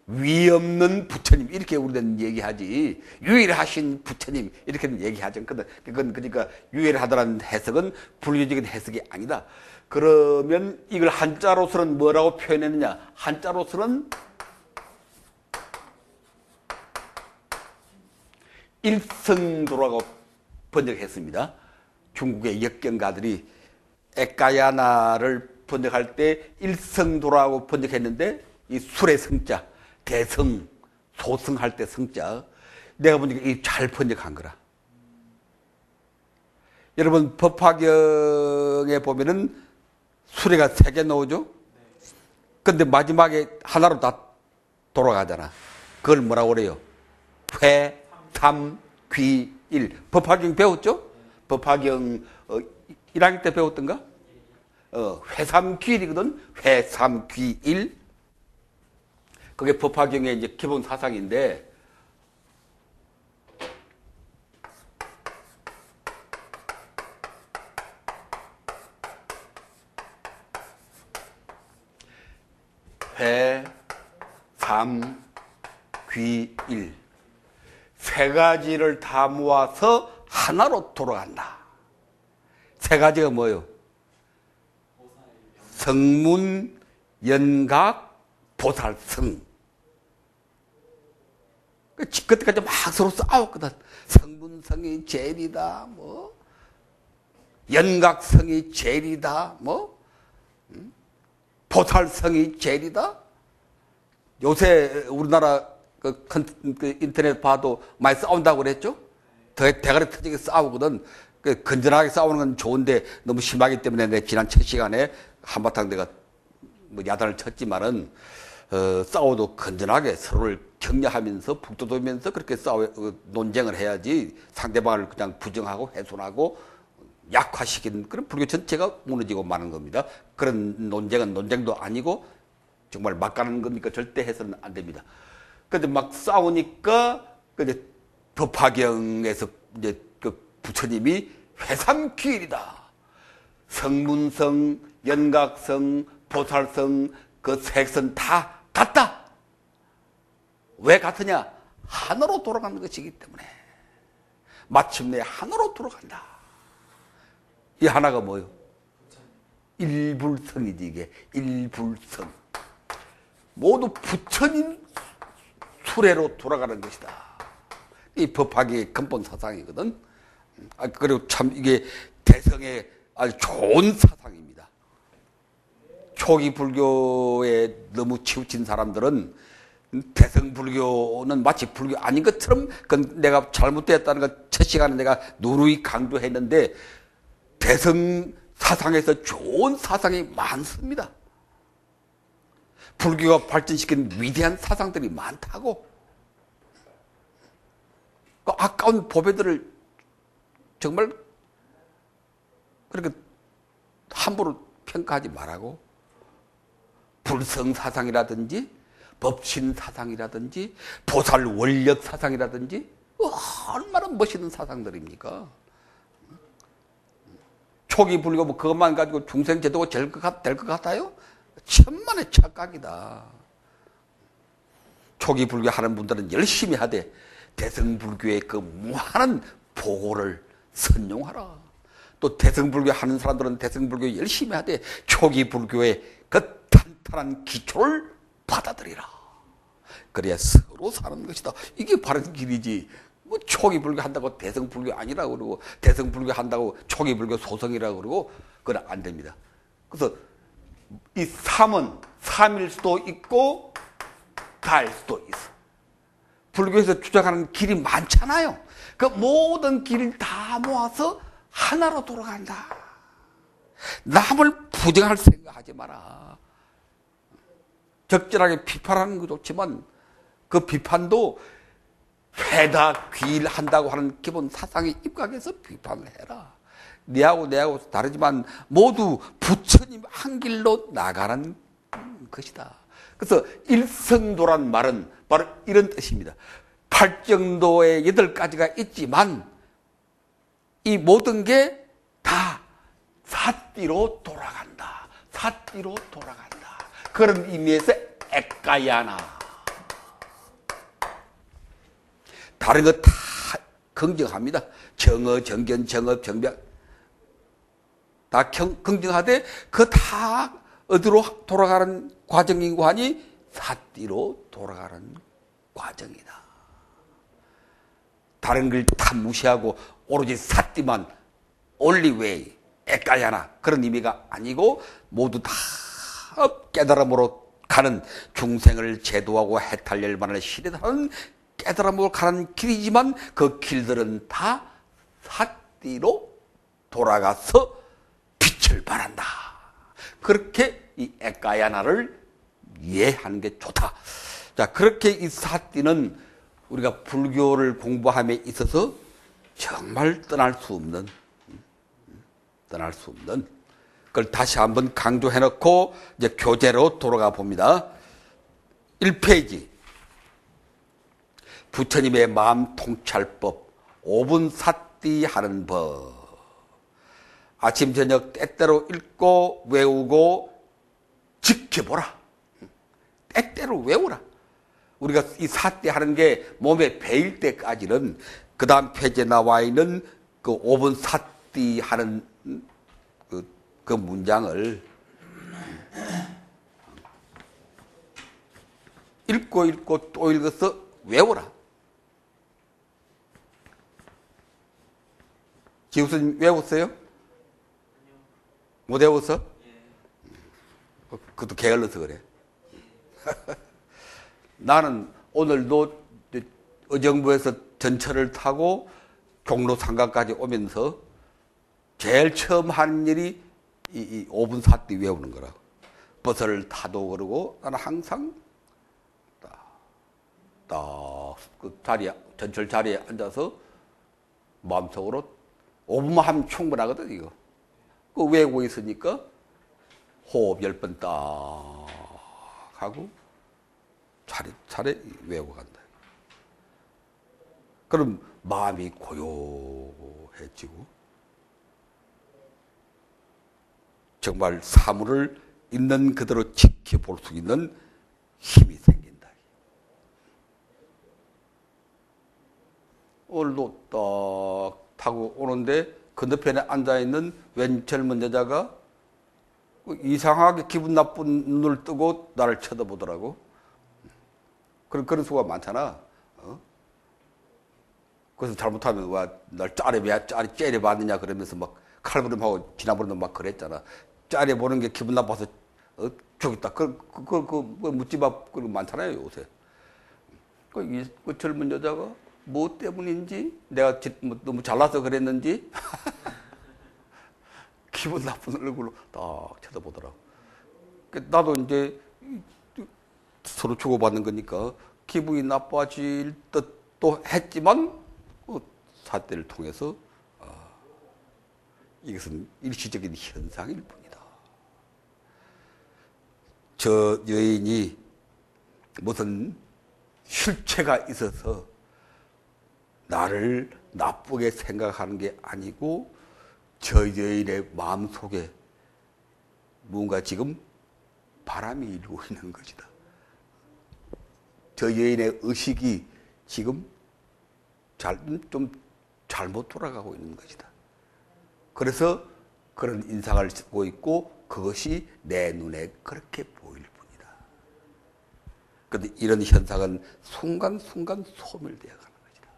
위 없는 부처님 이렇게 우리는 얘기하지. 유일하신 부처님 이렇게는 얘기하지. 그건 그러니까 유일하다라는 해석은 불교적인 해석이 아니다. 그러면 이걸 한자로서는 뭐라고 표현했느냐? 한자로서는 일성도라고 번역했습니다. 중국의 역경가들이 에까야나를 번역할 때 일성도라고 번역했는데 이 술의 성자, 대성, 소성할 때 성자, 내가 보니까 이 잘 번역한 거라. 여러분 법화경에 보면은 수레가 3개 나오죠? 근데 마지막에 하나로 다 돌아가잖아. 그걸 뭐라고 그래요? 회, 삼, 귀, 일. 법화경 배웠죠? 법화경 1학년 때 배웠던가? 회삼귀일이거든. 회삼귀일. 그게 법화경의 이제 기본 사상인데, 회, 삼, 귀, 일. 3가지를 다 모아서 하나로 돌아간다. 3가지가 뭐예요? 성문, 연각, 보살성. 그때까지 막 서로 싸웠거든. 성문성이 제일이다, 뭐. 연각성이 제일이다, 뭐. 보살성이 제일이다. 요새 우리나라 그 인터넷 봐도 많이 싸운다고 그랬죠? 대가리 터지게 싸우거든. 건전하게 싸우는 건 좋은데 너무 심하기 때문에 내 지난 첫 시간에 한바탕 내가 뭐 야단을 쳤지만은, 싸워도 건전하게 서로를 격려하면서 북돋우면서 그렇게 논쟁을 해야지 상대방을 그냥 부정하고 훼손하고 약화시키는 그런 불교 전체가 무너지고 마는 겁니다. 그런 논쟁은 논쟁도 아니고 정말 막 가는 거니까 절대 해서는 안 됩니다. 근데 막 싸우니까, 이제 법화경에서 이제 그 부처님이 회삼귀일이다. 성문성, 연각성, 보살성, 그 색선 다 같다. 왜 같으냐? 하나로 돌아가는 것이기 때문에. 마침내 하나로 돌아간다. 이 하나가 뭐예요? 일불성이지, 이게. 일불성. 모두 부처님 수레로 돌아가는 것이다. 이 법학의 근본 사상이거든. 그리고 참 이게 대성의 아주 좋은 사상입니다. 초기 불교에 너무 치우친 사람들은 대성 불교는 마치 불교 아닌 것처럼, 그건 내가 잘못되었다는 걸 첫 시간에 내가 누누이 강조했는데, 대성 사상에서 좋은 사상이 많습니다. 불교가 발전시킨 위대한 사상들이 많다고. 그 아까운 보배들을 정말 그렇게 함부로 평가하지 말라고. 불성 사상이라든지 법신 사상이라든지 보살 원력 사상이라든지 얼마나 멋있는 사상들입니까? 초기 불교 뭐 그것만 가지고 중생 제도가 될 것 같아요? 천만의 착각이다. 초기 불교 하는 분들은 열심히 하되 대성 불교의 그 무한한 보고를 선용하라. 또 대승불교 하는 사람들은 대승불교 열심히 하되 초기 불교의 그 탄탄한 기초를 받아들이라. 그래야 서로 사는 것이다. 이게 바른 길이지. 뭐 초기 불교 한다고 대승불교 아니라고 그러고 대승불교 한다고 초기 불교 소성이라고 그러고 그건 안 됩니다. 그래서 이 삼은 삼일 수도 있고 다일 수도 있어. 불교에서 주장하는 길이 많잖아요. 그 모든 길을 다 모아서 하나로 돌아간다. 남을 부정할 생각하지 마라. 적절하게 비판하는 거 좋지만 그 비판도 회다 귀일한다고 하는 기본 사상에 입각해서 비판을 해라. 네하고 내하고 다르지만 모두 부처님 한 길로 나가는 것이다. 그래서 일성도란 말은 바로 이런 뜻입니다. 팔정도의 8가지가 있지만 이 모든 게 다 사띠로 돌아간다. 사띠로 돌아간다. 그런 의미에서 액가야나. 다른 거 다 긍정합니다. 정어, 정견, 정업, 정벽 다 긍정하되 그 다 어디로 돌아가는 과정이고 하니 사띠로 돌아가는 과정이다. 다른 걸 다 무시하고 오로지 사띠만 올리웨이, 액가야나 그런 의미가 아니고 모두 다 깨달음으로 가는 중생을 제도하고 해탈 만을 실현하는 깨달음으로 가는 길이지만 그 길들은 다 사띠로 돌아가서 빛을 발한다. 그렇게 이 액가야나를 이해하는 게 좋다. 자, 그렇게 이 사띠는 우리가 불교를 공부함에 있어서 정말 떠날 수 없는 그걸 다시 한번 강조해 놓고 이제 교재로 돌아가 봅니다. 1페이지. 부처님의 마음 통찰법 5분 사띠 하는 법. 아침 저녁 때때로 읽고 외우고 지켜보라. 때때로 외우라. 우리가 이 사띠 하는 게 몸에 배일 때까지는 그 다음 페이지에 나와 있는 그 5분 사띠 하는 그 문장을 읽고 또 읽어서 외우라. 지우스님 외웠어요? 못 외웠어? 그것도 게을러서 그래. 나는 오늘도 의정부에서 전철을 타고 종로 상가까지 오면서 제일 처음 하는 일이 이 5분 사띠 외우는 거라고. 버스를 타도 그러고 나는 항상 딱 그 자리에, 전철 자리에 앉아서 마음속으로 5분만 하면 충분하거든, 이거. 그 외우고 있으니까 호흡 10번 딱 하고 차례 외우고 간다. 그럼 마음이 고요해지고 정말 사물을 있는 그대로 지켜볼 수 있는 힘이 생긴다. 오늘도 딱 타고 오는데 건너편에 앉아있는 웬 젊은 여자가 이상하게 기분 나쁜 눈을 뜨고 나를 쳐다보더라고. 그런 수가 많잖아. 그래서 잘못하면 와, 날 째려봤느냐 그러면서 막 칼부림하고 지나버리는 막 그랬잖아. 째려보는 게 기분 나빠서 죽겠다. 묻지 마. 그런 거 많잖아요, 요새. 그 젊은 여자가 뭐 때문인지 내가 너무 잘나서 그랬는지 기분 나쁜 얼굴로 딱 쳐다보더라고. 나도 이제 서로 주고받는 거니까 기분이 나빠질 듯도 했지만 사태를 통해서 이것은 일시적인 현상일 뿐이다. 저 여인이 무슨 실체가 있어서 나를 나쁘게 생각하는 게 아니고 저 여인의 마음속에 뭔가 지금 바람이 일고 있는 것이다. 저 여인의 의식이 지금 좀 잘못 돌아가고 있는 것이다. 그래서 그런 인상을 쓰고 있고 그것이 내 눈에 그렇게 보일 뿐이다. 그런데 이런 현상은 순간순간 소멸되어 가는 것이다.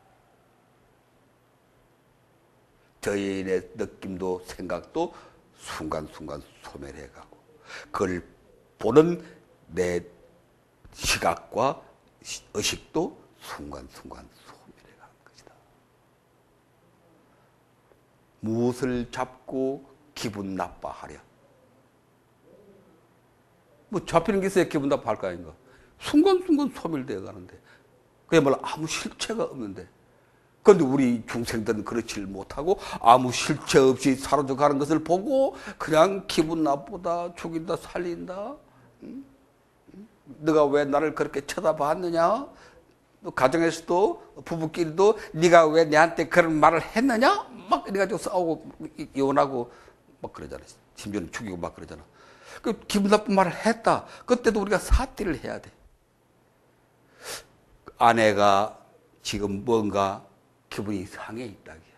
저희의 느낌도 생각도 순간순간 소멸해 가고 그걸 보는 내 시각과 의식도 순간순간 소멸해 가는 것이다. 무엇을 잡고 기분 나빠하랴? 뭐 잡히는 게 있어야 기분 나빠할 거 아닌가? 순간순간 소멸되어 가는데 그야말로 아무 실체가 없는데 그런데 우리 중생들은 그렇지를 못하고 아무 실체 없이 사라져가는 것을 보고 그냥 기분 나쁘다, 죽인다, 살린다. 너가 왜 나를 그렇게 쳐다봤느냐? 가정에서도 부부끼리도 네가 왜 내한테 그런 말을 했느냐? 막 이래가지고 싸우고 이혼하고 막 그러잖아. 심지어는 죽이고 막 그러잖아. 그 기분 나쁜 말을 했다. 그때도 우리가 사티를 해야 돼. 아내가 지금 뭔가 기분이 상해 있다기야.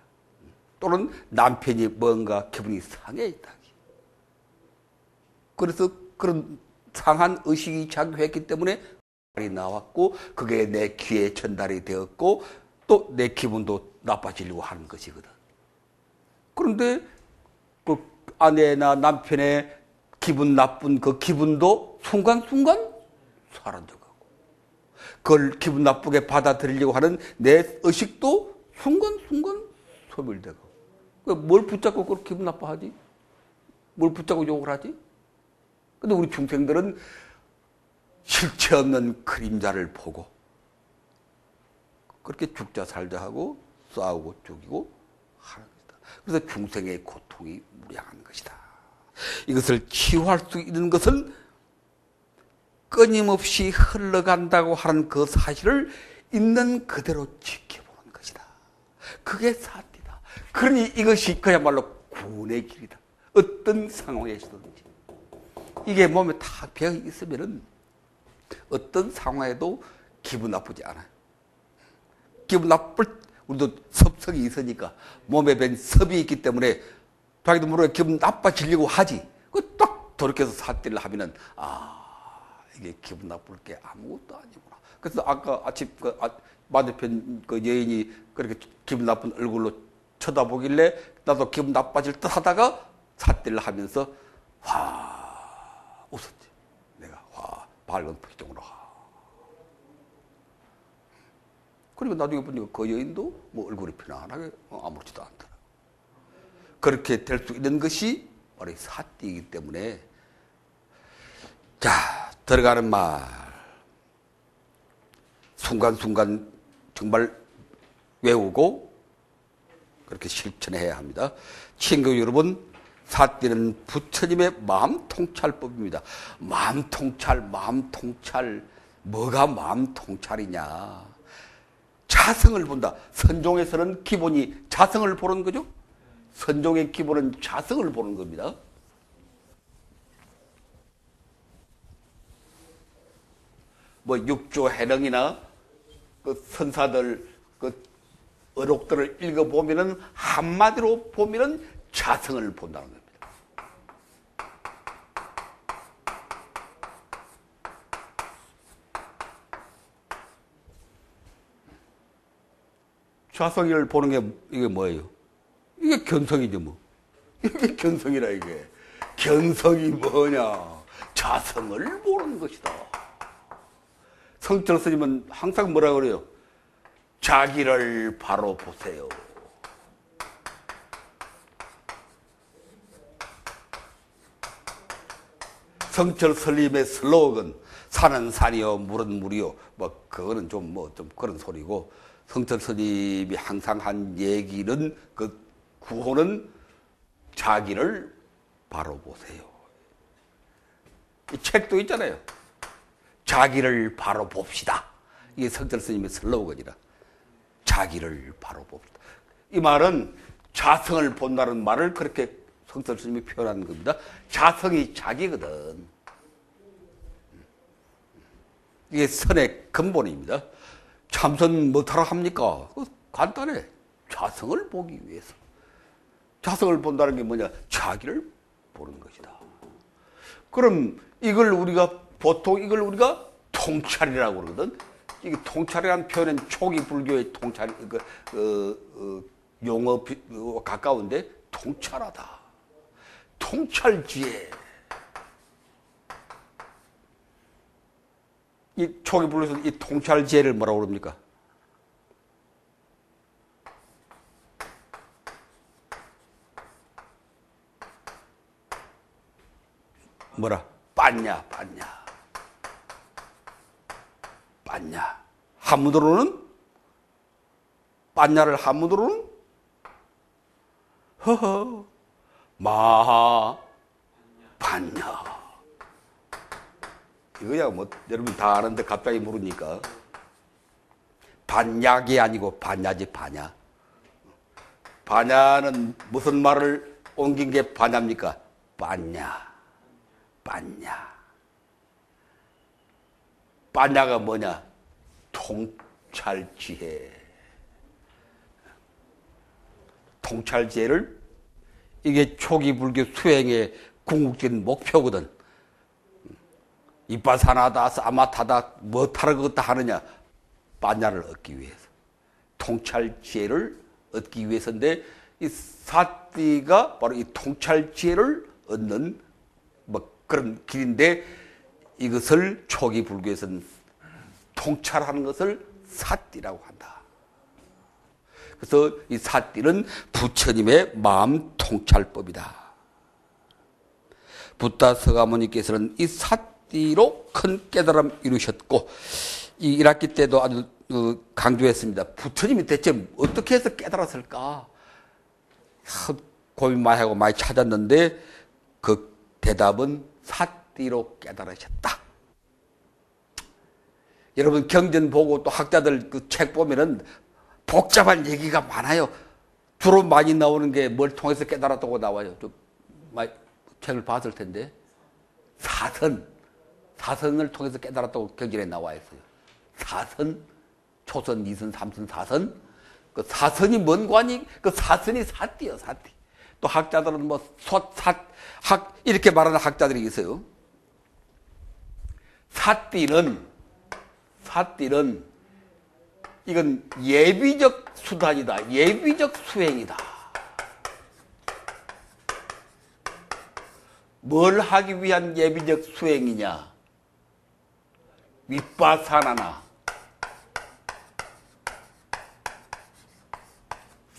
또는 남편이 뭔가 기분이 상해 있다기야. 그래서 그런 상한 의식이 작용했기 때문에 말이 나왔고 그게 내 귀에 전달이 되었고 또 내 기분도 나빠지려고 하는 것이거든. 그런데 그 아내나 남편의 기분 나쁜 그 기분도 순간순간 사라져가고 그걸 기분 나쁘게 받아들이려고 하는 내 의식도 순간순간 소멸되고 뭘 붙잡고 그걸 기분 나빠하지? 뭘 붙잡고 욕을 하지? 근데 우리 중생들은 실체 없는 그림자를 보고 그렇게 죽자 살자 하고 싸우고 죽이고 하는 것이다. 그래서 중생의 고통이 무량한 것이다. 이것을 치유할 수 있는 것은 끊임없이 흘러간다고 하는 그 사실을 있는 그대로 지켜보는 것이다. 그게 사티다. 그러니 이것이 그야말로 구원의 길이다. 어떤 상황에서든지. 이게 몸에 다 배어 있으면은 어떤 상황에도 기분 나쁘지 않아요. 기분 나쁠, 우리도 섭성이 있으니까 몸에 밴 섭이 있기 때문에 자기도 모르게 기분 나빠지려고 하지. 그 딱 돌이켜서 사티를 하면은 이게 기분 나쁠 게 아무것도 아니구나. 그래서 아까 아침 맞은편 그 여인이 그렇게 기분 나쁜 얼굴로 쳐다보길래 나도 기분 나빠질 듯 하다가 삿대를 하면서 웃었지. 내가 밝은 표정으로 그리고 나중에 보니까 그 여인도 뭐 얼굴이 편안하게 아무렇지도 않더라. 그렇게 될 수 있는 것이 바로 사띠이기 때문에 자 들어가는 말 순간순간 정말 외우고 그렇게 실천해야 합니다. 친구 여러분, 사띠는 부처님의 마음 통찰법입니다. 마음 통찰. 뭐가 마음 통찰이냐? 자성을 본다. 선종에서는 기본이 자성을 보는 거죠. 선종의 기본은 자성을 보는 겁니다. 뭐 육조 해령이나 그 선사들 그 어록들을 읽어보면은 한마디로 보면은 자성을 본다는 겁니다. 자성을 보는 게 이게 뭐예요? 이게 견성이죠 뭐. 이게 견성이라 이게. 견성이 뭐냐? 자성을 보는 것이다. 성철 스님은 항상 뭐라 그래요? 자기를 바로 보세요. 성철 스님의 슬로건 산은 산이요 물은 물이요 뭐 그거는 좀 그런 소리고 성철 스님이 항상 한 얘기는 그 구호는 자기를 바로 보세요. 이 책도 있잖아요. 자기를 바로 봅시다. 이게 성철 스님의 슬로건이라. 자기를 바로 봅시다. 이 말은 자성을 본다는 말을 그렇게 성철 스님이 표현한 겁니다. 자성이 자기거든. 이게 선의 근본입니다. 참선 못하라 합니까? 간단해. 자성을 보기 위해서. 자성을 본다는 게 뭐냐? 자기를 보는 것이다. 그럼 이걸 우리가 보통 통찰이라고 그러거든. 이게 통찰이라는 표현은 초기 불교의 통찰 용어 가까운데 통찰하다. 통찰지혜. 이 초기 불교에서 이 통찰지혜를 뭐라고 그럽니까? 뭐라? 빠냐. 한문으로는 빠냐를 한문으로는 허허 마하 반냐. 이거야 뭐 여러분 다 아는데 갑자기 모르니까. 반약이 아니고 반야지 반야. 반야는 무슨 말을 옮긴 게 반야입니까? 빠냐. 빠냐가 뭐냐? 통찰지혜. 통찰지혜를 이게 초기 불교 수행의 궁극적인 목표거든. 이빠사나다, 사마타다, 뭐 타르겠다 하느냐? 빠냐를 얻기 위해서. 통찰지혜를 얻기 위해서인데 이 사띠가 바로 이 통찰지혜를 얻는 뭐 그런 길인데 이것을 초기 불교에서는 통찰하는 것을 사띠라고 한다. 그래서 이 사띠는 부처님의 마음 통찰법이다. 붓다 서가모니께서는 이 사띠로 큰 깨달음 이루셨고 이 1학기 때도 아주 강조했습니다. 부처님이 대체 어떻게 해서 깨달았을까? 고민 많이 하고 많이 찾았는데 그 대답은 사띠로 깨달으셨다. 여러분 경전 보고 또 학자들 그 책 보면은 복잡한 얘기가 많아요. 주로 많이 나오는 게 뭘 통해서 깨달았다고 나와요. 좀 많이 책을 봤을 텐데 사선을 통해서 깨달았다고 경전에 나와 있어요. 사선, 초선, 이선, 삼선, 사선. 그 사선이 뭔 관이? 그 사선이 사띠요, 사띠. 또 학자들은 뭐 이렇게 말하는 학자들이 있어요. 사띠는 이건 예비적 수단이다. 예비적 수행이다. 뭘 하기 위한 예비적 수행이냐? 윗바사나나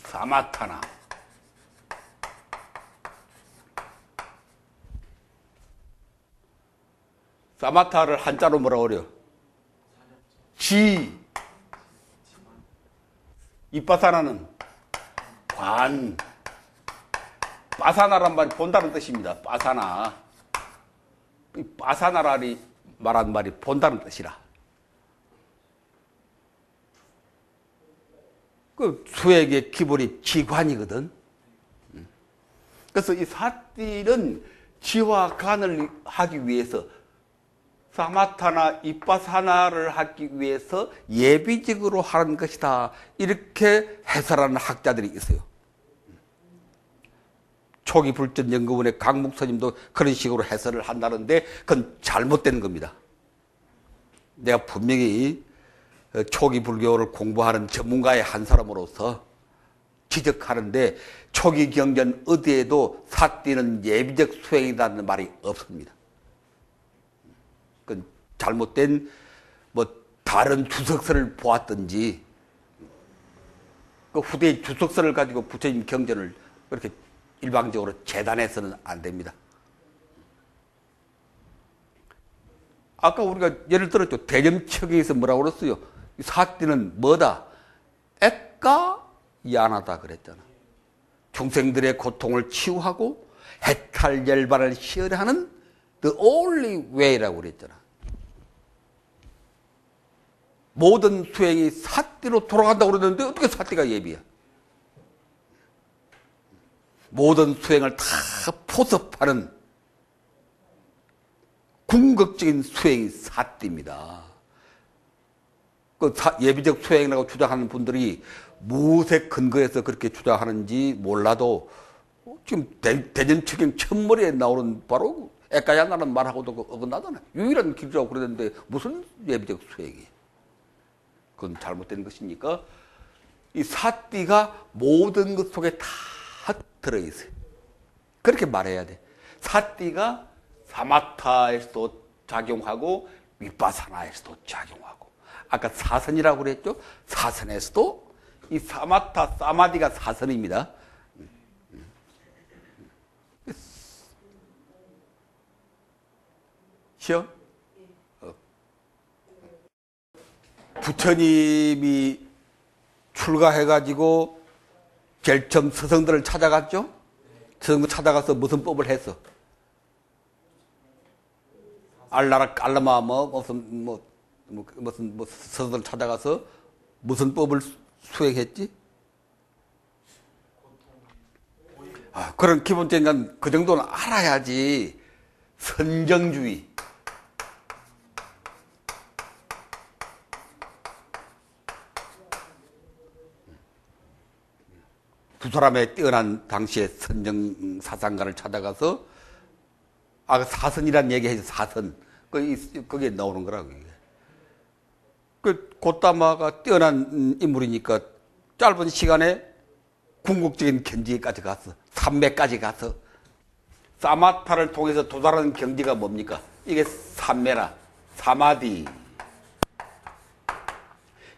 사마타나 사마타를 한자로 뭐라 그래요? 지. 이빠사나는 관. 빠사나란 말이 본다는 뜻입니다. 빠사나. 빠사나라니 말한 말이 본다는 뜻이라. 그 수액의 기본이 지관이거든. 그래서 이 사띠는 지와 관을 하기 위해서 사마타나 이빠사나를 하기 위해서 예비적으로 하는 것이다. 이렇게 해설하는 학자들이 있어요. 초기 불전연구원의 강목 스님도 그런 식으로 해설을 한다는데 그건 잘못된 겁니다. 내가 분명히 초기 불교를 공부하는 전문가의 한 사람으로서 지적하는데 초기 경전 어디에도 사띠는 예비적 수행이라는 말이 없습니다. 그건 잘못된 뭐 다른 주석서를 보았든지 그 후대의 주석서를 가지고 부처님 경전을 그렇게 일방적으로 재단해서는 안 됩니다. 아까 우리가 예를 들었죠. 대념척에서 뭐라고 그랬어요? 사띠는 뭐다? 애까 야나다 그랬잖아. 중생들의 고통을 치유하고 해탈 열반을 시열하는 the only way라고 그랬잖아. 모든 수행이 사띠로 돌아간다고 그러는데 어떻게 사띠가 예비야? 모든 수행을 다 포섭하는 궁극적인 수행이 사띠입니다. 그 예비적 수행이라고 주장하는 분들이 무엇에 근거해서 그렇게 주장하는지 몰라도 지금 대전청경 첫머리에 나오는 바로 애까장나는 말하고도 어긋나잖아요. 유일한 기술이라고 그러는데 무슨 예비적 수행이? 그건 잘못된 것이니까 이 사띠가 모든 것 속에 다 들어있어요. 그렇게 말해야 돼. 사띠가 사마타에서도 작용하고 위파사나에서도 작용하고, 아까 사선이라고 그랬죠? 사선에서도 이 사마타, 사마디가 사선입니다. 시험? 부처님이 출가해가지고 제일 처음 스승들을 찾아갔죠? 스승들 찾아가서 무슨 법을 했어? 알라마 무슨 스승들 찾아가서 무슨 법을 수행했지? 그런 기본적인 건 그 정도는 알아야지. 선정주의. 두 사람의 뛰어난 당시의 선정 사상가를 찾아가서 사선이란 얘기해서 사선 그게 나오는 거라고. 그 고따마가 뛰어난 인물이니까 짧은 시간에 궁극적인 경지까지 갔어. 삼매까지 가서 사마타를 통해서 도달하는 경지가 뭡니까? 이게 삼매라, 사마디.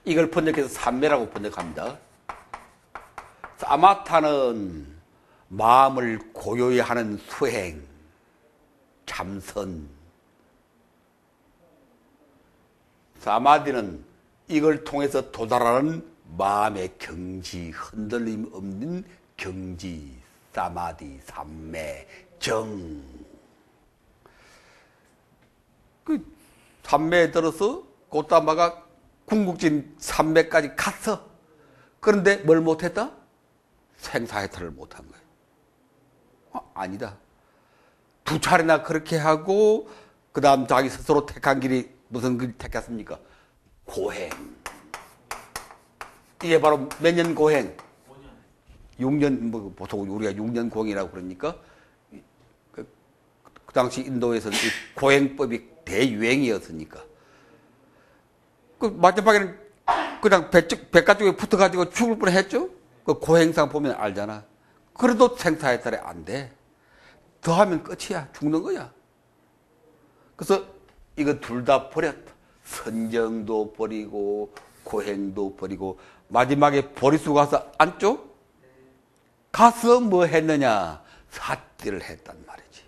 이걸 번역해서 삼매라고 번역합니다. 사마타는 마음을 고요히 하는 수행, 참선. 사마디는 이걸 통해서 도달하는 마음의 경지, 흔들림 없는 경지, 사마디, 삼매, 정. 그 삼매에 들어서 고따마가 궁극적인 삼매까지 갔어. 그런데 뭘 못했다? 생사해탈을 못한 거예요. 아니다. 두 차례나 그렇게 하고 그 다음 자기 스스로 택한 길이 무슨 길 택했습니까? 고행. 이게 바로 몇 년 고행? 6년, 보통 우리가 6년 고행이라고 그러니까 그 당시 인도에서는 이 고행법이 대유행이었으니까 그 마지막에는 그냥 백가 쪽에 붙어가지고 죽을 뻔했죠. 그 고행상 보면 알잖아. 그래도 생사해탈이 안 돼. 더 하면 끝이야. 죽는 거야. 그래서 이거 둘 다 버렸다. 선정도 버리고 고행도 버리고 마지막에 보리수 가서 앉죠? 가서 뭐 했느냐? 사띠를 했단 말이지.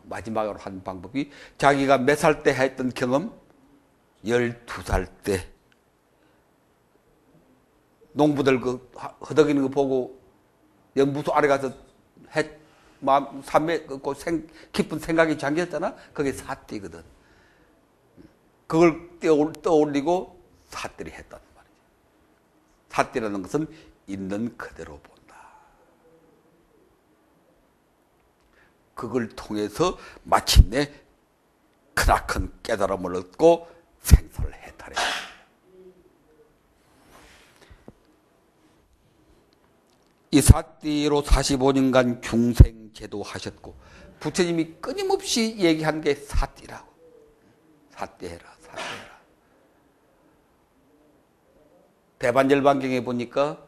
마지막으로 한 방법이 자기가 몇 살 때 했던 경험? 12살 때 농부들 그 허덕이는 거 보고 연부소 아래 가서 마음 삼매 깊은 생각이 잠겼잖아. 그게 사띠거든. 그걸 떠올리고 사띠를 했단 말이지. 사띠라는 것은 있는 그대로 본다. 그걸 통해서 마침내 크나큰 깨달음을 얻고 생사를 해탈해. 이 사띠로 45년간 중생제도 하셨고 부처님이 끊임없이 얘기한 게 사띠라고. 사띠해라, 사띠해라. 대반절반경에 보니까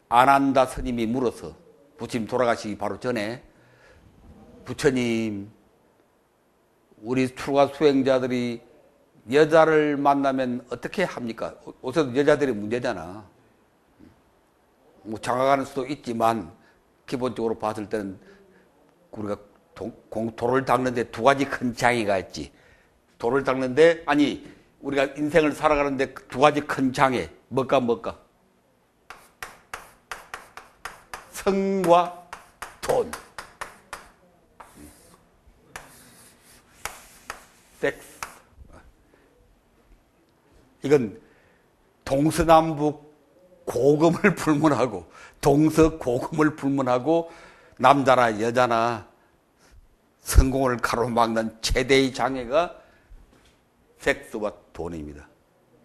아난다 스님이 물어서 부처님 돌아가시기 바로 전에 부처님 우리 출가 수행자들이 여자를 만나면 어떻게 합니까? 요새도 여자들이 문제잖아. 뭐 장가가는 수도 있지만 기본적으로 봤을 때는 우리가 돌을 닦는데 두 가지 큰 장애가 있지. 돌을 닦는데 우리가 인생을 살아가는데 두 가지 큰 장애 뭘까? 성과 돈. 섹스. 이건 동서남북 고금을 불문하고 동서고금을 불문하고 남자나 여자나 성공을 가로막는 최대의 장애가 섹스와 돈입니다.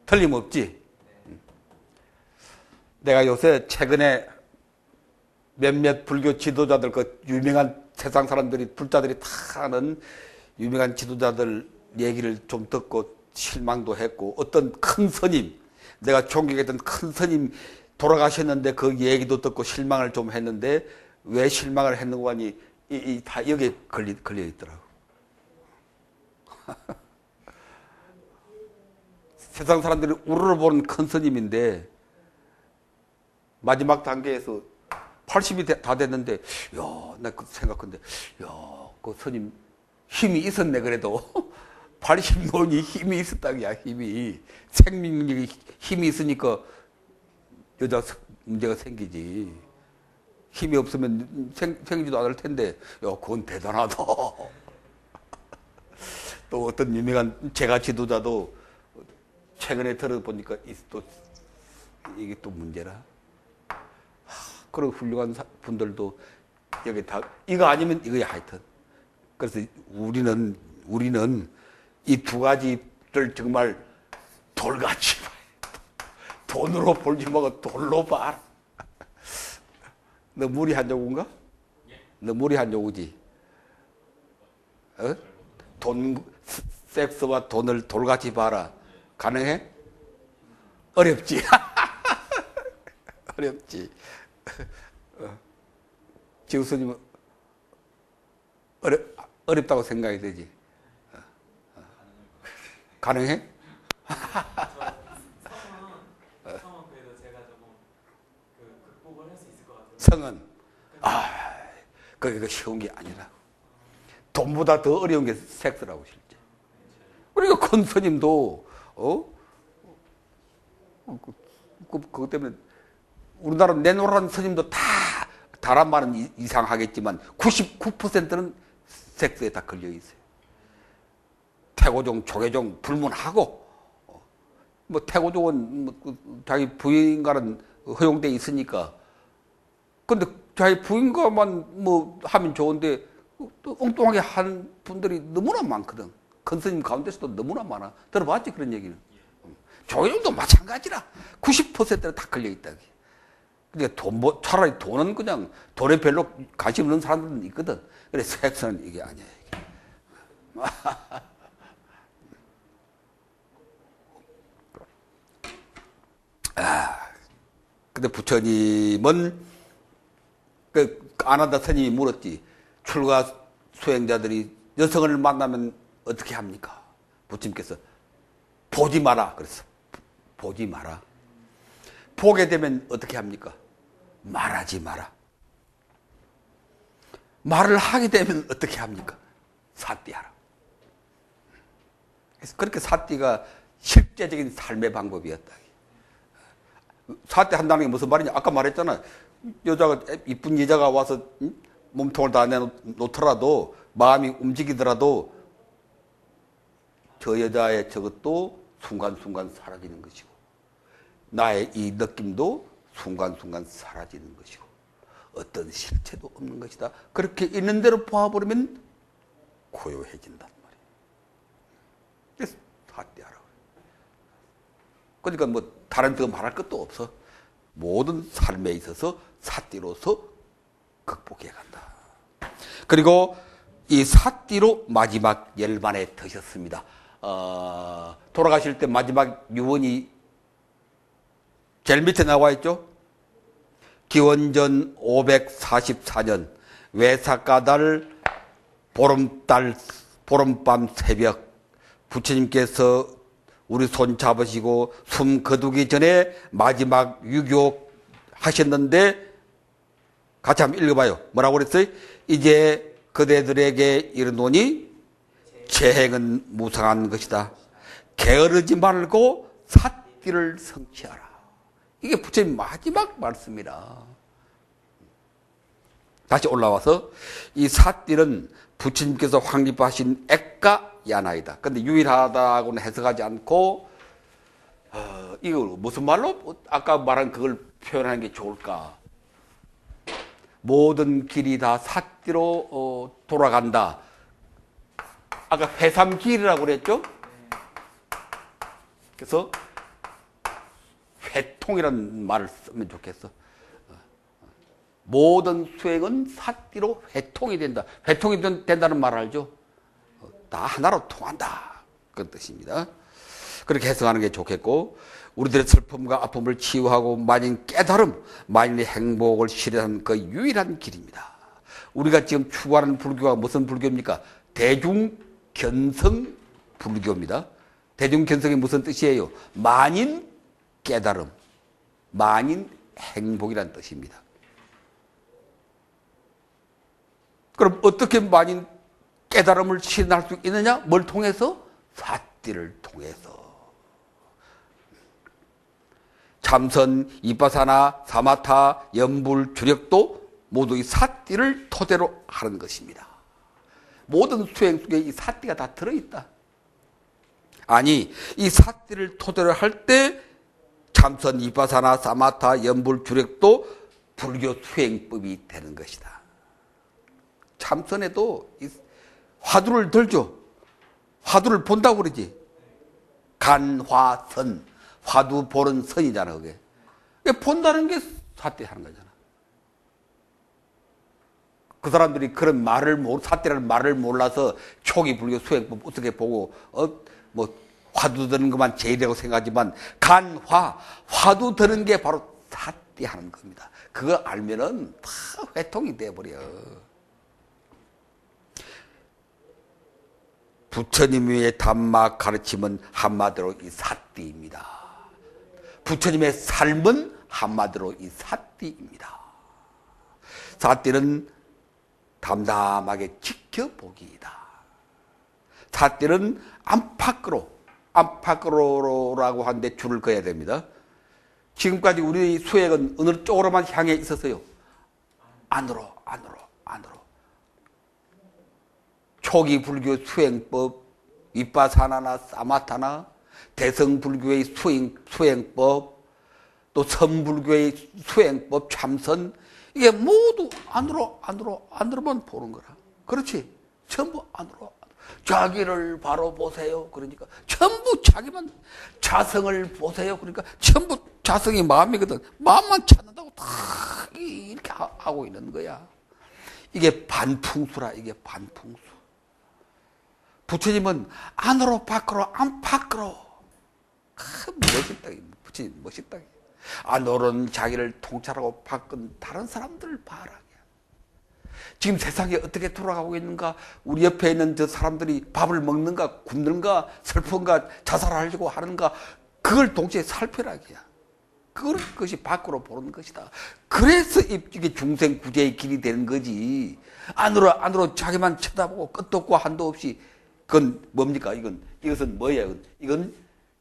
틀림없지? 내가 요새 최근에 몇몇 불교 지도자들, 그 유명한 세상 사람들이, 불자들이 다 아는 유명한 지도자들 얘기를 좀 듣고 실망도 했고, 어떤 큰 스님, 내가 존경했던 큰 스님 돌아가셨는데 그 얘기도 듣고 실망을 좀 했는데, 왜 실망을 했는가 하니, 다 여기에 걸려 있더라고. 세상 사람들이 우러러보는 큰 스님인데, 마지막 단계에서 80이 다 됐는데, 야, 나 그 생각한데, 야, 그 스님 힘이 있었네, 그래도. 80노인이 힘이 있었다기야, 힘이. 생명력이 힘이 있으니까 여자 문제가 생기지. 힘이 없으면 생기지도 않을 텐데, 야, 그건 대단하다. 또 어떤 유명한 제가 지도자도 최근에 들어보니까 또 이게 또 문제라. 그런 훌륭한 분들도 여기 다 이거 아니면 이거야 하여튼. 그래서 우리는 이 두 가지를 정말 돌같이 봐야 돼. 돈으로 볼지 말고 돌로 봐라. 너 물이 한 조구인가? 너 물이 한 조구지? 어? 섹스와 돈을 돌같이 봐라. 가능해? 어렵지. 어렵지. 지우스님은 어렵다고 생각이 되지. 가능해? 성은 그래도 제가 조금 극복을 할 수 있을 것 같아요. 성은 그게 쉬운 게 아니라 돈보다 더 어려운 게 섹스라고 실제. 그러니까 큰 스님도 그것 때문에 우리나라 내노란 스님도 다 다른 말은 이상하겠지만 99%는 섹스에 다 걸려 있어요. 태고종, 조계종 불문하고 뭐 태고종은 뭐 자기 부인과는 허용돼 있으니까. 근데 자기 부인과만 뭐 하면 좋은데 또 엉뚱하게 한 분들이 너무나 많거든. 큰 스님 가운데서도 너무나 많아. 들어봤지 그런 얘기는. 조계종도 마찬가지라. 90%는 다 걸려 있다. 그러니까 차라리 돈은 그냥 돈에 별로 관심 없는 사람들은 있거든. 그래 섹스는 이게 아니야. 이게. 근데 부처님은 그 아나다 스님이 물었지. 출가 수행자들이 여성을 만나면 어떻게 합니까? 부처님께서 보지 마라. 그랬어. 보지 마라. 보게 되면 어떻게 합니까? 말하지 마라. 말을 하게 되면 어떻게 합니까? 사띠하라. 그래서 그렇게 사띠가 실제적인 삶의 방법이었다. 사띠 한다는 게 무슨 말이냐? 아까 말했잖아. 이쁜 여자가 와서 몸통을 다 내놓더라도 마음이 움직이더라도 저 여자의 저것도 순간순간 사라지는 것이고 나의 이 느낌도 순간순간 사라지는 것이고 어떤 실체도 없는 것이다. 그렇게 있는 대로 봐버리면 고요해진단 말이에요. 그래서 사띠하라고. 그러니까 뭐 다른 더 말할 것도 없어. 모든 삶에 있어서 사띠로서 극복해 간다. 그리고 이 사띠로 마지막 열반에 드셨습니다. 돌아가실 때 마지막 유언이 제일 밑에 나와 있죠. 기원전 544년 외삭가달 보름밤 새벽 부처님께서 우리 손 잡으시고 숨 거두기 전에 마지막 유교 하셨는데 같이 한번 읽어봐요. 뭐라고 그랬어요? 이제 그대들에게 이르노니 재행은 무상한 것이다. 게으르지 말고 사띠를 성취하라. 이게 부처님 마지막 말씀이라. 다시 올라와서 이 사띠는 부처님께서 확립하신 액가 야나이다. 근데 유일하다고는 해석하지 않고 이걸 무슨 말로 아까 말한 그걸 표현하는 게 좋을까? 모든 길이 다 사띠로 돌아간다. 아까 회삼길이라고 그랬죠? 그래서 회통이라는 말을 쓰면 좋겠어. 모든 수행은 사띠로 회통이 된다. 회통이 된다는 말 알죠? 다 하나로 통한다. 그런 뜻입니다. 그렇게 해석하는 게 좋겠고, 우리들의 슬픔과 아픔을 치유하고 만인 깨달음, 만인의 행복을 실현하는 그 유일한 길입니다. 우리가 지금 추구하는 불교가 무슨 불교입니까? 대중견성 불교입니다. 대중견성이 무슨 뜻이에요? 만인 깨달음, 만인 행복이라는 뜻입니다. 그럼 어떻게 만인 깨달음을 실현할 수 있느냐? 뭘 통해서? 사띠를 통해서. 참선, 이빠사나, 사마타, 염불, 주력도 모두 이 사띠를 토대로 하는 것입니다. 모든 수행 속에 이 사띠가 다 들어있다. 아니, 이 사띠를 토대로 할 때 참선, 이빠사나, 사마타, 염불, 주력도 불교 수행법이 되는 것이다. 참선에도 이 화두를 들죠. 화두를 본다고 그러지. 간화선. 화두 보는 선이잖아, 그게. 본다는 게 사띠 하는 거잖아. 그 사람들이 그런 사띠라는 말을 몰라서 초기 불교 수행법 어떻게 보고, 화두 드는 것만 제일이라고 생각하지만, 화두 드는 게 바로 사띠 하는 겁니다. 그거 알면은 다 회통이 돼버려. 부처님의 담마 가르침은 한마디로 이 사띠입니다. 부처님의 삶은 한마디로 이 사띠입니다. 사띠는 담담하게 지켜보기이다. 사띠는 안팎으로라고 하는데 줄을 그어야 됩니다. 지금까지 우리 수행은 어느 쪽으로만 향해 있었어요? 안으로. 초기 불교 수행법, 윗바사나나 사마타나, 대성불교의 수행법, 또 선불교의 수행법, 참선, 이게 모두 안으로만 보는 거라. 그렇지? 전부 안으로. 자기를 바로 보세요. 그러니까 전부 자기만, 자성을 보세요. 그러니까 전부 자성이 마음이거든. 마음만 찾는다고 다 이렇게 하고 있는 거야. 이게 반풍수라, 이게 반풍수. 부처님은 안으로 밖으로 안팎으로. 멋있다. 부처님 멋있다. 안으로는 자기를 통찰하고 밖은 다른 사람들을 바라게. 지금 세상에 어떻게 돌아가고 있는가? 우리 옆에 있는 저 사람들이 밥을 먹는가, 굶는가, 슬픈가, 자살하려고 하는가? 그걸 동시에 살펴라기야. 그것이 밖으로 보는 것이다. 그래서 이게 중생구제의 길이 되는 거지. 안으로 자기만 쳐다보고 끝도 없고 한도 없이. 그건 뭡니까? 이것은 뭐예요? 이건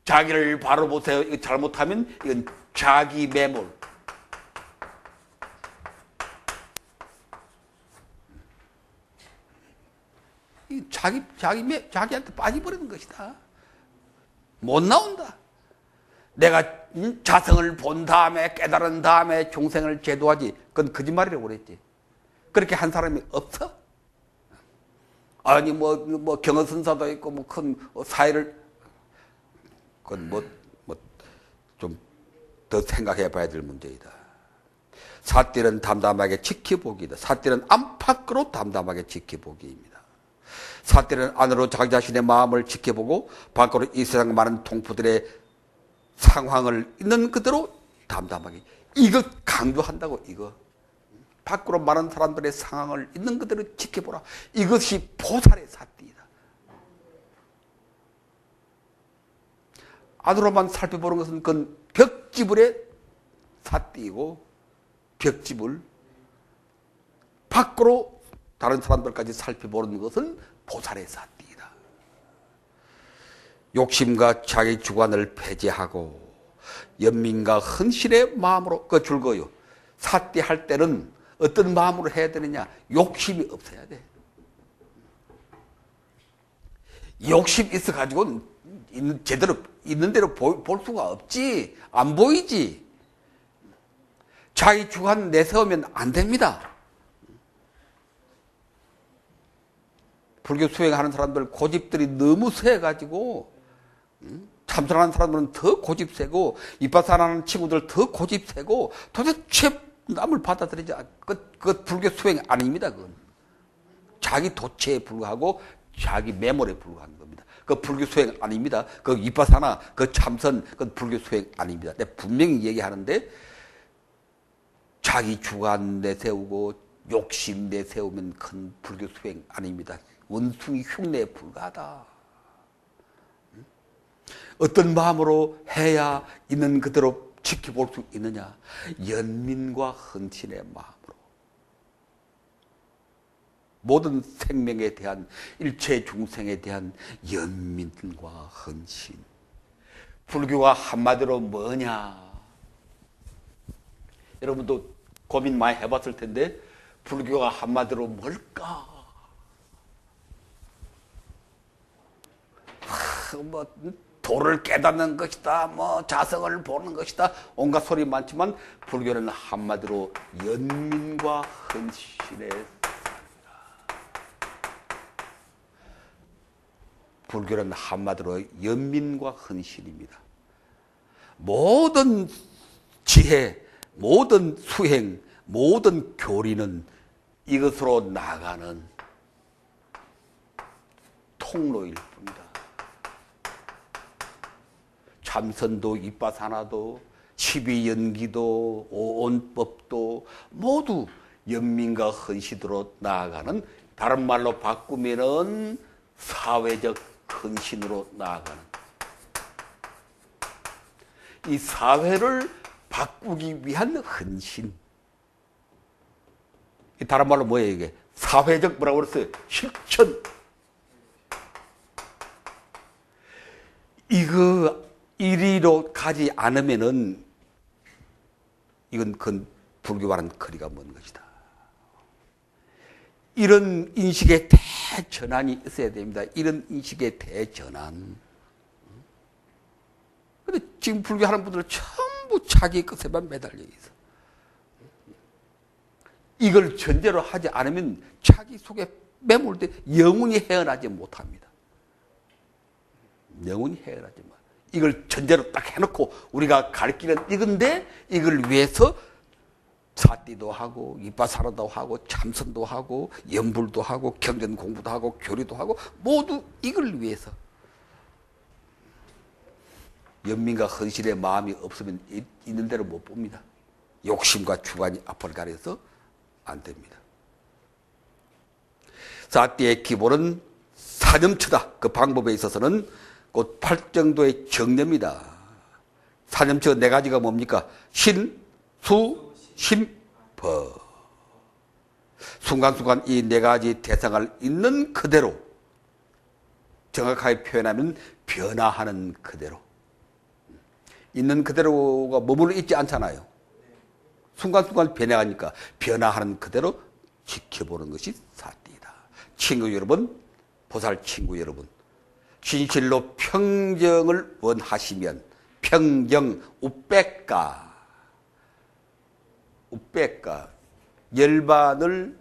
자기를 바로 보세요. 이거 잘못하면 이건 자기 매몰. 자기한테 빠져버리는 것이다. 못 나온다. 내가 자성을 본 다음에 깨달은 다음에 중생을 제도하지. 그건 거짓말이라고 그랬지. 그렇게 한 사람이 없어? 아니 경허선사도 있고 큰 사회를 그건 좀 더 생각해 봐야 될 문제이다. 사띠는 담담하게 지켜보기다. 사띠는 안팎으로 담담하게 지켜보기입니다. 사띠는 안으로 자기 자신의 마음을 지켜보고 밖으로 이 세상 많은 동포들의 상황을 있는 그대로 담담하게. 이거 강조한다고. 이거 밖으로 많은 사람들의 상황을 있는 그대로 지켜보라. 이것이 보살의 사띠이다. 안으로만 살펴보는 것은 그건 벽지불의 사띠이고, 벽지불 밖으로 다른 사람들까지 살펴보는 것은 보살의 사띠이다. 욕심과 자기 주관을 폐지하고 연민과 헌신의 마음으로 그 줄거요. 사띠 할 때는 어떤 마음으로 해야 되느냐? 욕심이 없어야 돼. 욕심 있어가지고는 제대로 있는 대로 볼 수가 없지. 안 보이지. 자기 주관 내세우면 안 됩니다. 불교 수행하는 사람들 고집들이 너무 세가지고, 참선하는 사람들은 더 고집 세고, 이빠사나는 친구들 더 고집 세고, 도대체 남을 받아들이지 그 불교 수행 아닙니다. 그건 자기 도체에 불과하고 자기 매몰에 불과한 겁니다. 그 불교 수행 아닙니다. 그 위파사나 그 참선 그 불교 수행 아닙니다. 내가 분명히 얘기하는데 자기 주관 내세우고 욕심 내세우면 큰 불교 수행 아닙니다. 원숭이 흉내에 불과하다. 어떤 마음으로 해야 있는 그대로 지켜볼 수 있느냐? 연민과 헌신의 마음으로. 모든 생명에 대한, 일체 중생에 대한 연민과 헌신. 불교가 한마디로 뭐냐? 여러분도 고민 많이 해봤을 텐데 불교가 한마디로 뭘까? 뭐 도를 깨닫는 것이다, 뭐 자성을 보는 것이다, 온갖 소리 많지만 불교는 한마디로 연민과 헌신의 불교는 한마디로 연민과 헌신입니다. 모든 지혜, 모든 수행, 모든 교리는 이것으로 나가는 통로일 뿐이다. 참선도 위파사나도 십이연기도 오온법도 모두 연민과 헌신으로 나아가는, 다른 말로 바꾸면은 사회적 헌신으로 나아가는, 이 사회를 바꾸기 위한 헌신. 다른 말로 뭐예요 이게? 사회적 뭐라고 그랬어요? 실천. 이거 이리로 가지 않으면은 이건 그 불교와는 거리가 먼 것이다. 이런 인식의 대전환이 있어야 됩니다. 이런 인식의 대전환. 근데 지금 불교하는 분들은 전부 자기 것에만 매달려 있어. 이걸 전제로 하지 않으면 자기 속에 매몰돼 영원히 헤어나지 못합니다. 영원히 헤어나지 못. 이걸 전제로 딱 해놓고 우리가 가르치는 이건데 이걸 위해서 사띠도 하고 위파사나도 하고 참선도 하고 연불도 하고 경전 공부도 하고 교리도 하고 모두 이걸 위해서. 연민과 헌신의 마음이 없으면 있는 대로 못 봅니다. 욕심과 주관이 앞을 가려서 안 됩니다. 사띠의 기본은 사념처다. 그 방법에 있어서는 곧 팔정도의 정념이다. 사념처 네 가지가 뭡니까? 신, 수, 심, 법. 순간순간 이 네 가지 대상을 있는 그대로, 정확하게 표현하면 변화하는 그대로. 있는 그대로가 머물러 있지 않잖아요. 순간순간 변해가니까 변화하는 그대로 지켜보는 것이 사띠이다. 친구 여러분, 보살 친구 여러분, 진실로 평정을 원하시면 평정, 우백가, 열반을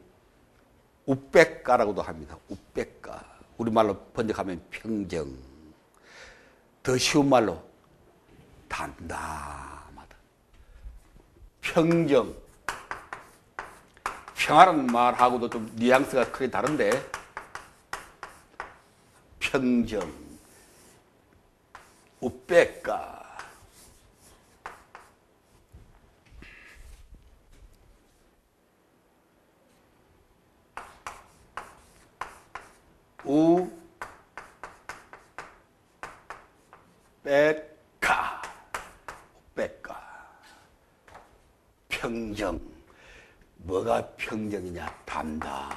우백가라고도 합니다. 우백가. 우리말로 번역하면 평정. 더 쉬운 말로 담담하다. 평정. 평화라는 말하고도 좀 뉘앙스가 크게 다른데, 평정, 우백가. 우백가. 우백가. 평정. 뭐가 평정이냐? 담담.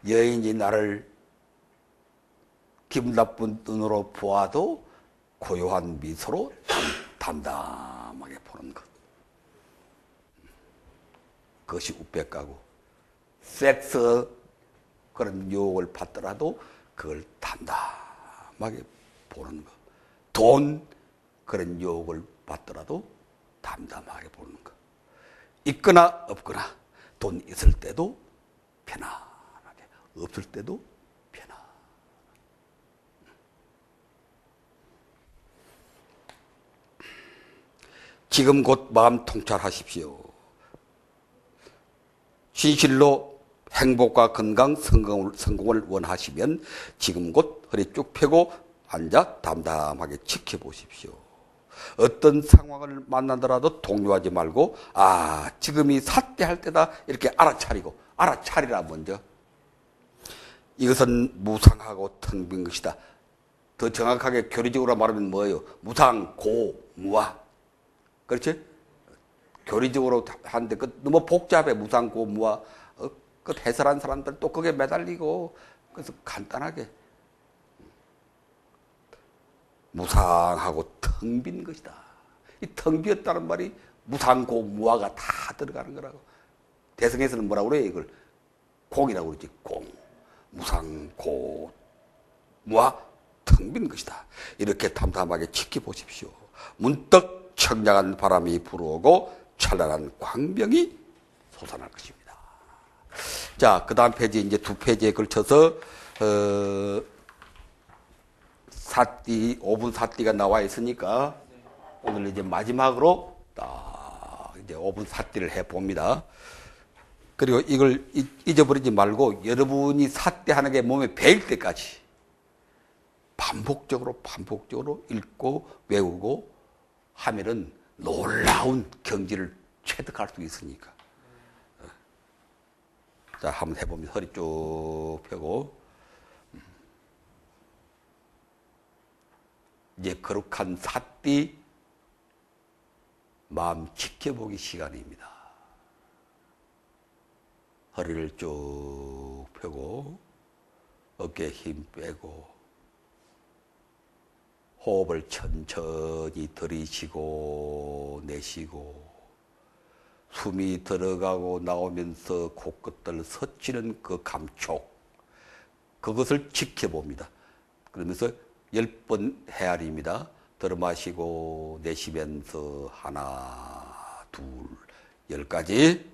여인이 나를 기분 나쁜 눈으로 보아도 고요한 미소로 담담하게 보는 것. 그것이 우백가고, 섹스 그런 유혹을 받더라도 그걸 담담하게 보는 것. 돈 그런 유혹을 받더라도 담담하게 보는 것. 있거나 없거나, 돈 있을 때도 편안하게, 없을 때도 편안하게. 지금 곧 마음 통찰하십시오. 진실로 행복과 건강, 성공을 원하시면 지금 곧 허리 쭉 펴고 앉아 담담하게 지켜보십시오. 어떤 상황을 만나더라도 동요하지 말고 지금이 삿대할 때다 이렇게 알아차리라 먼저. 이것은 무상하고 텅 빈 것이다. 더 정확하게 교리적으로 말하면 뭐예요? 무상고무화. 그렇지? 교리적으로 하는데 너무 복잡해. 무상고무화. 그 해설한 사람들 또 그게 매달리고. 그래서 간단하게 무상하고 텅 빈 것이다. 이 텅 비었다는 말이 무상고무화가 다 들어가는 거라고. 대성에서는 뭐라고 그래요? 이걸 공이라고 그러지. 공. 무상고무화 텅 빈 것이다. 이렇게 담담하게 지켜보십시오. 문득 청량한 바람이 불어오고 찬란한 광명이 솟아날 것입니다. 자, 그 다음 페이지, 이제 두 페이지에 걸쳐서, 5분 사띠가 나와 있으니까, 오늘 이제 마지막으로, 이제 5분 사띠를 해 봅니다. 그리고 이걸 잊어버리지 말고, 여러분이 사띠하는 게 몸에 배일 때까지, 반복적으로 읽고, 외우고 하면은 놀라운 경지를 체득할 수 있으니까. 자, 한번 해봅니다. 허리 쭉 펴고. 이제 거룩한 사띠 마음 지켜보기 시간입니다. 허리를 쭉 펴고 어깨에 힘 빼고 호흡을 천천히 들이쉬고 내쉬고 숨이 들어가고 나오면서 코끝을 스치는 그 감촉, 그것을 지켜봅니다. 그러면서 10번 헤아립니다. 들어 마시고 내쉬면서 하나, 둘, 10까지.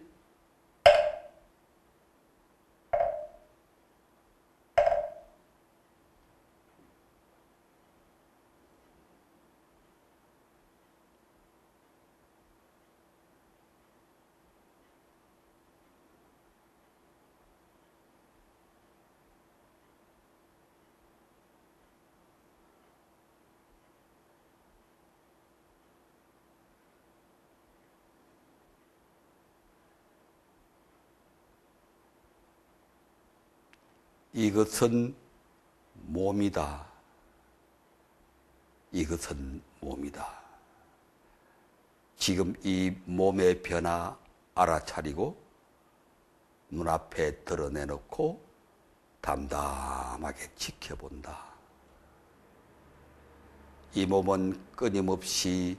이것은 몸이다. 이것은 몸이다. 지금 이 몸의 변화 알아차리고 눈앞에 드러내놓고 담담하게 지켜본다. 이 몸은 끊임없이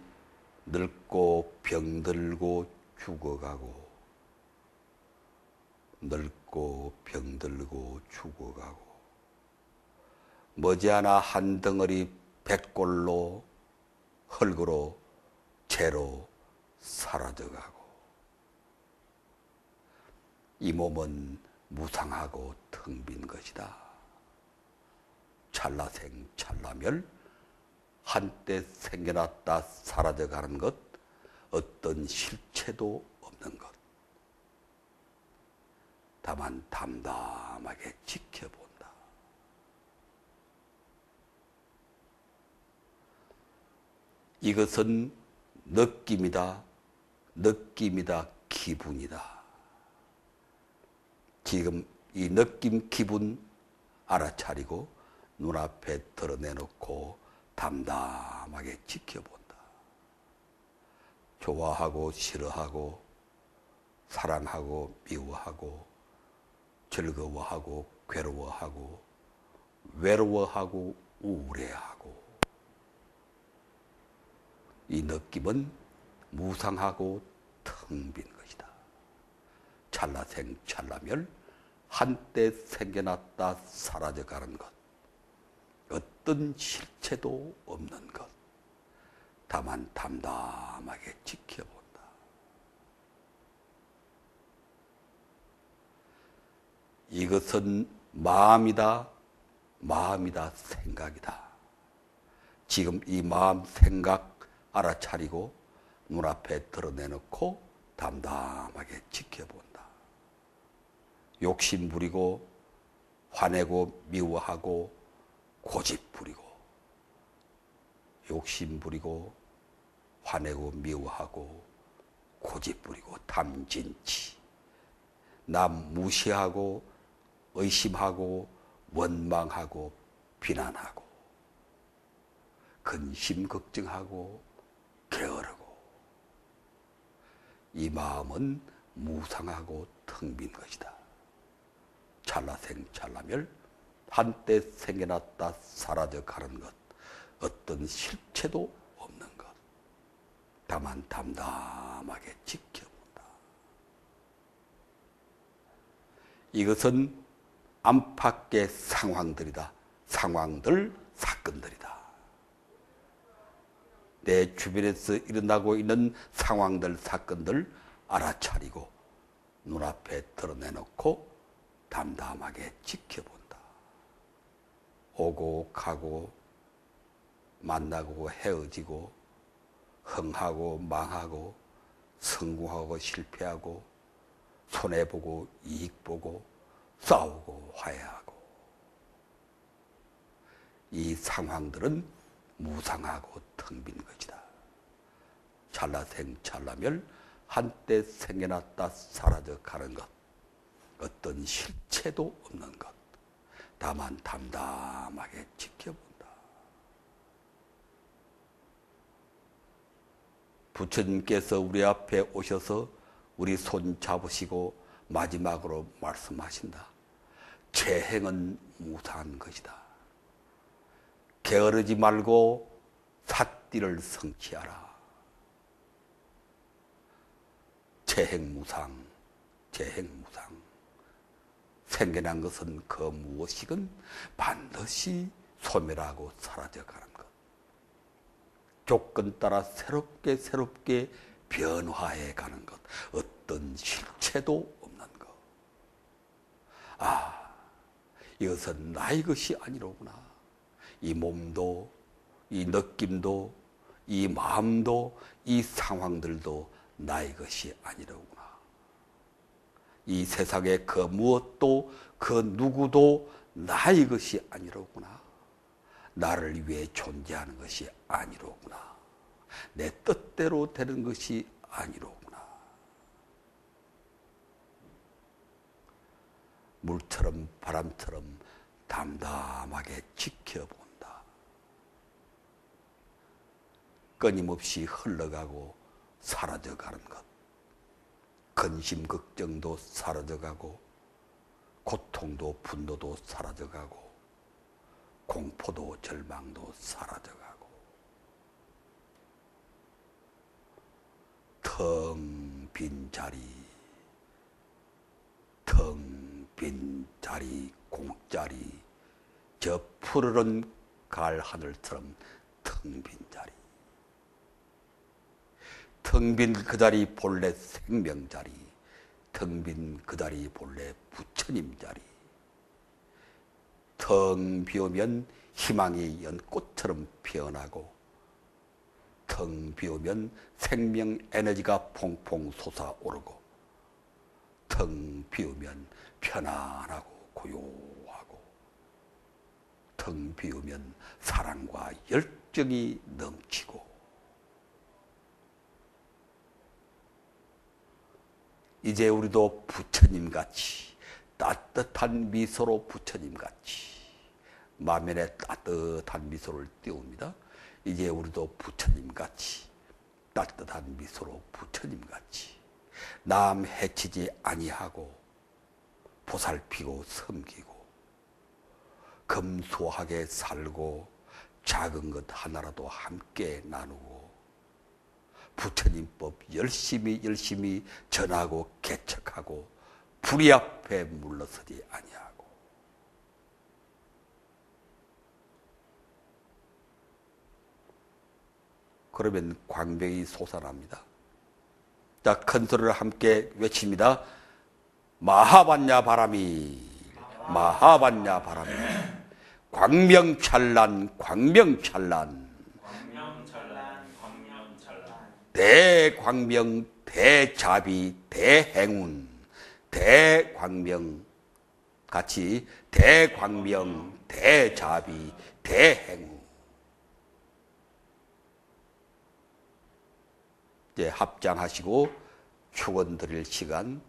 늙고 병들고 죽어가고 늙고 병들고 죽어가고 머지않아 한 덩어리 백골로 흙으로 재로 사라져가고 이 몸은 무상하고 텅 빈 것이다. 찰나생 찰나멸 한때 생겨났다 사라져가는 것, 어떤 실체도 없는 것. 다만 담담하게 지켜본다. 이것은 느낌이다. 느낌이다. 기분이다. 지금 이 느낌, 기분 알아차리고 눈앞에 드러내놓고 담담하게 지켜본다. 좋아하고 싫어하고 사랑하고 미워하고 즐거워하고 괴로워하고 외로워하고 우울해하고 이 느낌은 무상하고 텅 빈 것이다. 찰나생 찰나멸 한때 생겨났다 사라져가는 것, 어떤 실체도 없는 것. 다만 담담하게 지켜본다. 이것은 마음이다. 마음이다. 생각이다. 지금 이 마음 생각 알아차리고 눈앞에 드러내놓고 담담하게 지켜본다. 욕심 부리고 화내고 미워하고 고집 부리고 욕심 부리고 화내고 미워하고 고집 부리고 탐진치 남 무시하고 의심하고 원망하고 비난하고 근심 걱정하고 게으르고 이 마음은 무상하고 텅 빈 것이다. 찰나생 찰나멸 한때 생겨났다 사라져 가는 것 어떤 실체도 없는 것 다만 담담하게 지켜본다. 이것은 안팎의 상황들이다. 상황들, 사건들이다. 내 주변에서 일어나고 있는 상황들, 사건들 알아차리고 눈앞에 드러내놓고 담담하게 지켜본다. 오고 가고 만나고 헤어지고 흥하고 망하고 성공하고 실패하고 손해보고 이익보고 싸우고 화해하고 이 상황들은 무상하고 텅 빈 것이다. 찰나생 찰나멸 한때 생겨났다 사라져 가는 것 어떤 실체도 없는 것 다만 담담하게 지켜본다. 부처님께서 우리 앞에 오셔서 우리 손 잡으시고 마지막으로 말씀하신다. 재행은 무상한 것이다. 게으르지 말고 삿띠를 성취하라. 재행무상, 재행무상. 생겨난 것은 그 무엇이건 반드시 소멸하고 사라져가는 것. 조건 따라 새롭게 변화해 가는 것. 어떤 실체도 없는 것. 아, 이것은 나의 것이 아니로구나. 이 몸도, 이 느낌도, 이 마음도, 이 상황들도 나의 것이 아니로구나. 이 세상의 그 무엇도 그 누구도 나의 것이 아니로구나. 나를 위해 존재하는 것이 아니로구나. 내 뜻대로 되는 것이 아니로구나. 물처럼 바람처럼 담담하게 지켜본다. 끊임없이 흘러가고 사라져가는 것. 근심 걱정도 사라져가고 고통도 분노도 사라져가고 공포도 절망도 사라져가고 텅 빈 자리 공짜리 저 푸르른 가을 하늘처럼 텅 빈 자리 텅 빈 그 자리 본래 생명 자리, 텅 빈 그 자리 본래 부처님 자리. 텅 비우면 희망이 연꽃처럼 피어나고, 텅 비우면 생명 에너지가 퐁퐁 솟아오르고, 텅 비우면 편안하고 고요하고, 텅 비우면 사랑과 열정이 넘치고, 이제 우리도 부처님같이 따뜻한 미소로 부처님같이 만면에 따뜻한 미소를 띄웁니다. 이제 우리도 부처님같이 따뜻한 미소로 부처님같이 남 해치지 아니하고 보살피고 섬기고 검소하게 살고 작은 것 하나라도 함께 나누고 부처님법 열심히 전하고 개척하고 불의 앞에 물러서지 아니하고 그러면 광명이 솟아납니다. 자, 큰 소리를 함께 외칩니다. 마하반야 바람이 마하반야 바람이 광명찬란 광명찬란 광명찬란 광명찬란 대광명, 대자비, 대행운. 대광명, 같이 대광명, 대자비, 대행운. 이제 합장하시고 축원 드릴 시간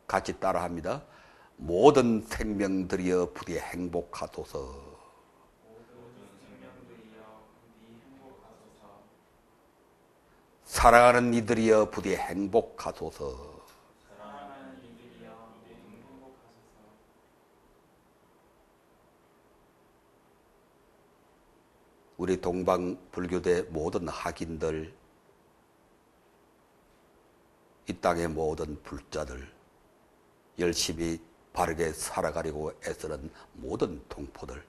같이 따라합니다. 모든 생명들이여 부디 행복하소서. 모든 생명들이여 부디 행복하소서. 사랑하는 이들이여 부디 행복하소서. 사랑하는 이들이여 부디 행복하소서. 우리 동방 불교대 모든 학인들, 이 땅의 모든 불자들, 열심히 바르게 살아가려고 애쓰는 모든 동포들,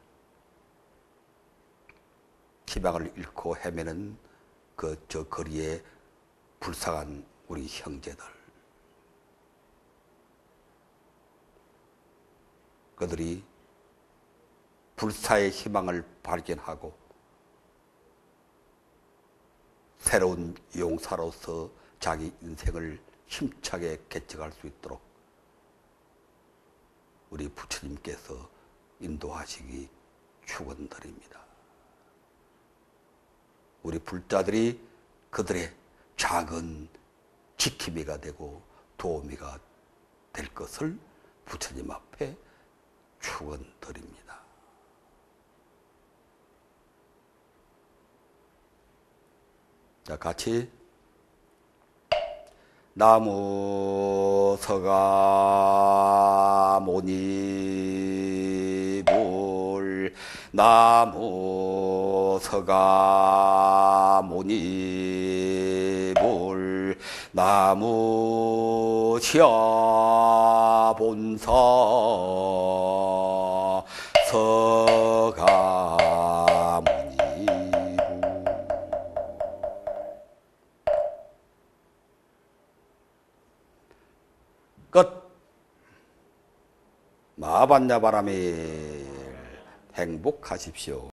희망을 잃고 헤매는 저 거리에 불쌍한 우리 형제들, 그들이 불사의 희망을 발견하고 새로운 용사로서 자기 인생을 힘차게 개척할 수 있도록 우리 부처님께서 인도하시기 축원드립니다. 우리 불자들이 그들의 작은 지킴이가 되고 도우미가 될 것을 부처님 앞에 축원드립니다. 자, 같이 나무 서가모니불, 나무 서가모니불, 나무 시아본사 서가모니불. 끝. 마반야바람에 행복하십시오.